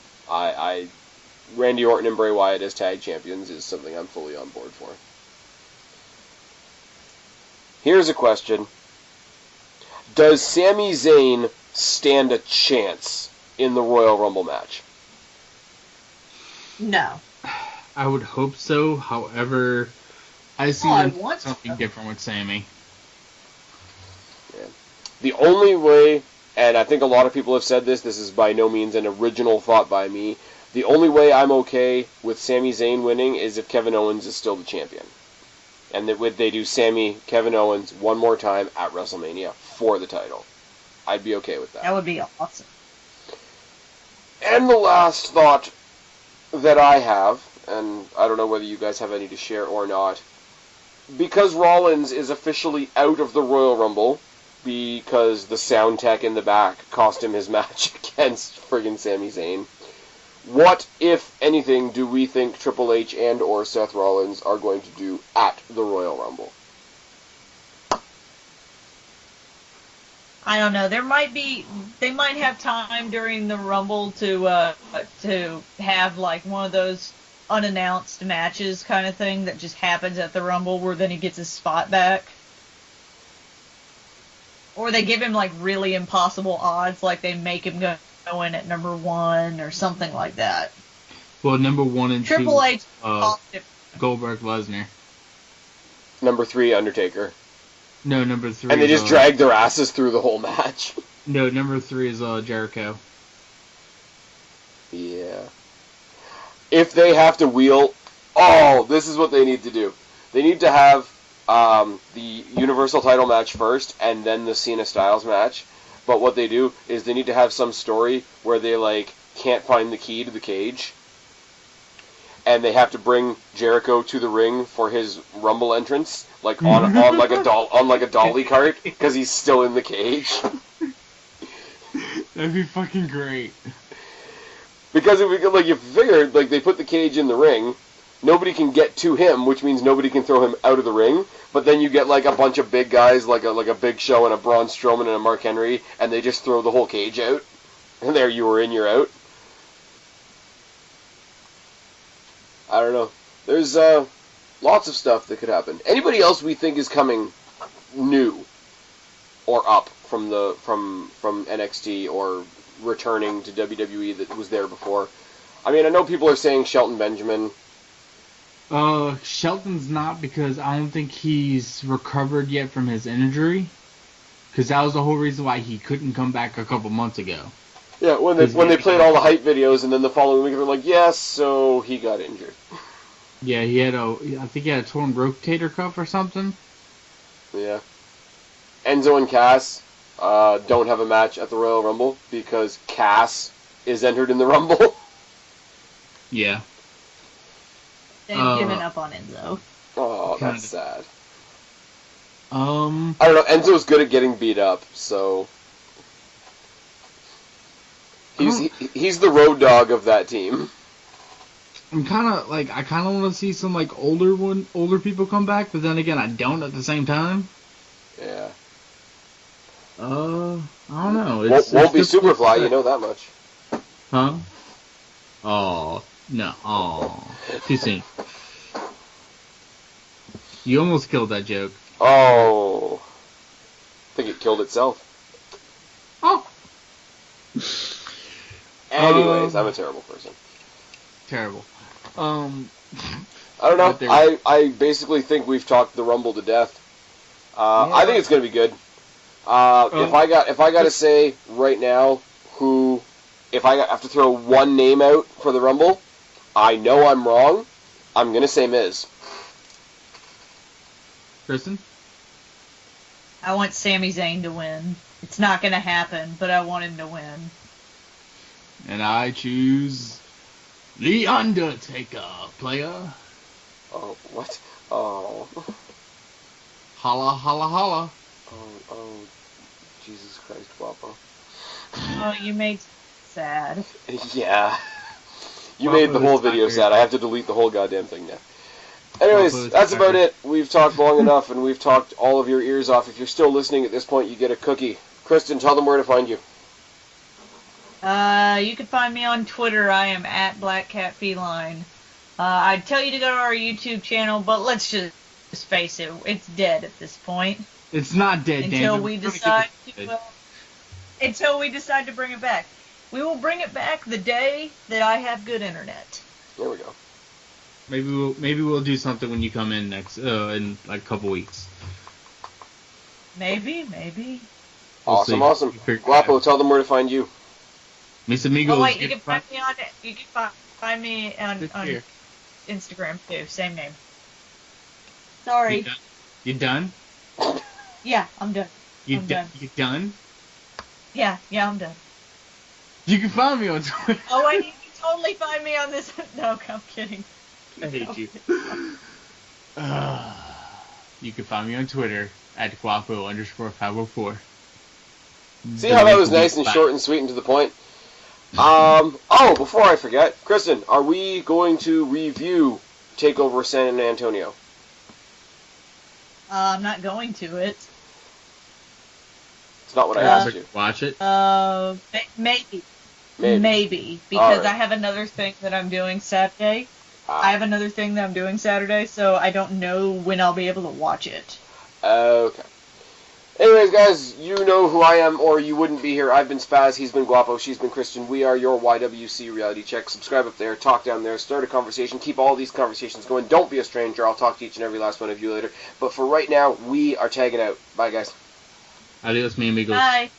Randy Orton and Bray Wyatt as tag champions is something I'm fully on board for. Here's a question. Does Sami Zayn stand a chance in the Royal Rumble match? No. I would hope so. However, I see something different with Sami. Yeah. The only way, and I think a lot of people have said this is by no means an original thought by me, the only way I'm okay with Sami Zayn winning is if Kevin Owens is still the champion. And that they do Kevin Owens one more time at WrestleMania for the title. I'd be okay with that. That would be awesome. And the last thought that I have, and I don't know whether you guys have any to share or not, because Rollins is officially out of the Royal Rumble, because the sound tech in the back cost him his match against friggin' Sami Zayn, what, if anything, do we think Triple H and or Seth Rollins are going to do at the Royal Rumble? I don't know. They might have time during the Rumble to have one of those unannounced matches kind of thing that just happens at the Rumble where then he gets his spot back. Or they give him really impossible odds, they make him go in at number 1 or something like that. Well, number 1 and 2. Triple H. Goldberg, Lesnar. Number 3, Undertaker. No, number 3. And they just drag their asses through the whole match. No, number 3 is Jericho. Yeah. If they have to wheel Oh, this is what they need to do. They need to have the Universal title match first, and then the Cena Styles match. But what they do is they need to have some story where they like can't find the key to the cage, and they have to bring Jericho to the ring for his Rumble entrance, like on like a dolly cart, because he's still in the cage. That'd be fucking great. Because if we could, like, you figured, like, they put the cage in the ring, nobody can get to him, which means nobody can throw him out of the ring. But then you get like a bunch of big guys, like a Big Show and a Braun Strowman and a Mark Henry, and they just throw the whole cage out. And there you were in, you're out. I don't know. There's lots of stuff that could happen. Anybody else we think is coming new or up from NXT or returning to WWE that was there before? I mean, I know people are saying Shelton Benjamin. Shelton's not, because I don't think he's recovered yet from his injury. Because that was the whole reason why he couldn't come back a couple months ago. Yeah, when they played all the hype videos, and then the following week they're like, yes, so he got injured. Yeah, I think he had a torn rotator cuff or something. Yeah. Enzo and Cass don't have a match at the Royal Rumble because Cass is entered in the Rumble. Yeah. They've given up on Enzo. Oh, that's sad. I I don't know. Enzo's good at getting beat up, so he's the road dog of that team. I kind of want to see some like older people come back, but then again, I don't at the same time. Yeah. I don't know. Won't be Superfly, you know that much. Huh? Oh no! Oh, too soon. You almost killed that joke. Oh, I think it killed itself. Oh. Anyways, I'm a terrible person. Terrible. I don't know. I basically think we've talked the Rumble to death. Yeah. I think it's gonna be good. If I got to say right now if I have to throw one name out for the Rumble, I know I'm wrong. I'm gonna say Miz. Kristen? I want Sami Zayn to win. It's not going to happen, but I want him to win. And I choose The Undertaker, player. Oh, what? Oh. Holla, holla, holla. Oh, Jesus Christ, Guapo. Oh, you made sad. Yeah. You made the whole video sad. I have to delete the whole goddamn thing now. Anyways, that's about it. We've talked long enough, and we've talked all of your ears off. If you're still listening at this point, you get a cookie. Kristen, tell them where to find you. You can find me on Twitter. I am at BlackCatFeline. I'd tell you to go to our YouTube channel, but let's just face it, it's dead at this point. It's not dead, until we decide to bring it back. We will bring it back the day that I have good internet. There we go. Maybe we'll do something when you come in next in like a couple weeks. Maybe. Awesome. Guapo, tell them where to find you. Mis amigos. Oh wait, you can find me on Instagram too. Same name. Sorry. You done? Yeah, I'm done. You done? Yeah, I'm done. You can find me on Twitter. Oh wait, you can totally find me on this. No, I'm kidding. I hate you. You can find me on Twitter at Guapo_504. See how that was nice and short and sweet and to the point? Before I forget, Kristen, are we going to review TakeOver San Antonio? I'm not going to it. It's not what I asked you. Watch it? Maybe. Because right. I have another thing that I'm doing Saturday. So I don't know when I'll be able to watch it. Okay. Anyways, guys, you know who I am, or you wouldn't be here. I've been Spaz, he's been Guapo, she's been Kristen. We are your YWC Reality Check. Subscribe up there, talk down there, start a conversation, keep all these conversations going. Don't be a stranger. I'll talk to each and every last one of you later. But for right now, we are tagging out. Bye, guys. Adios, mi amigos. Bye.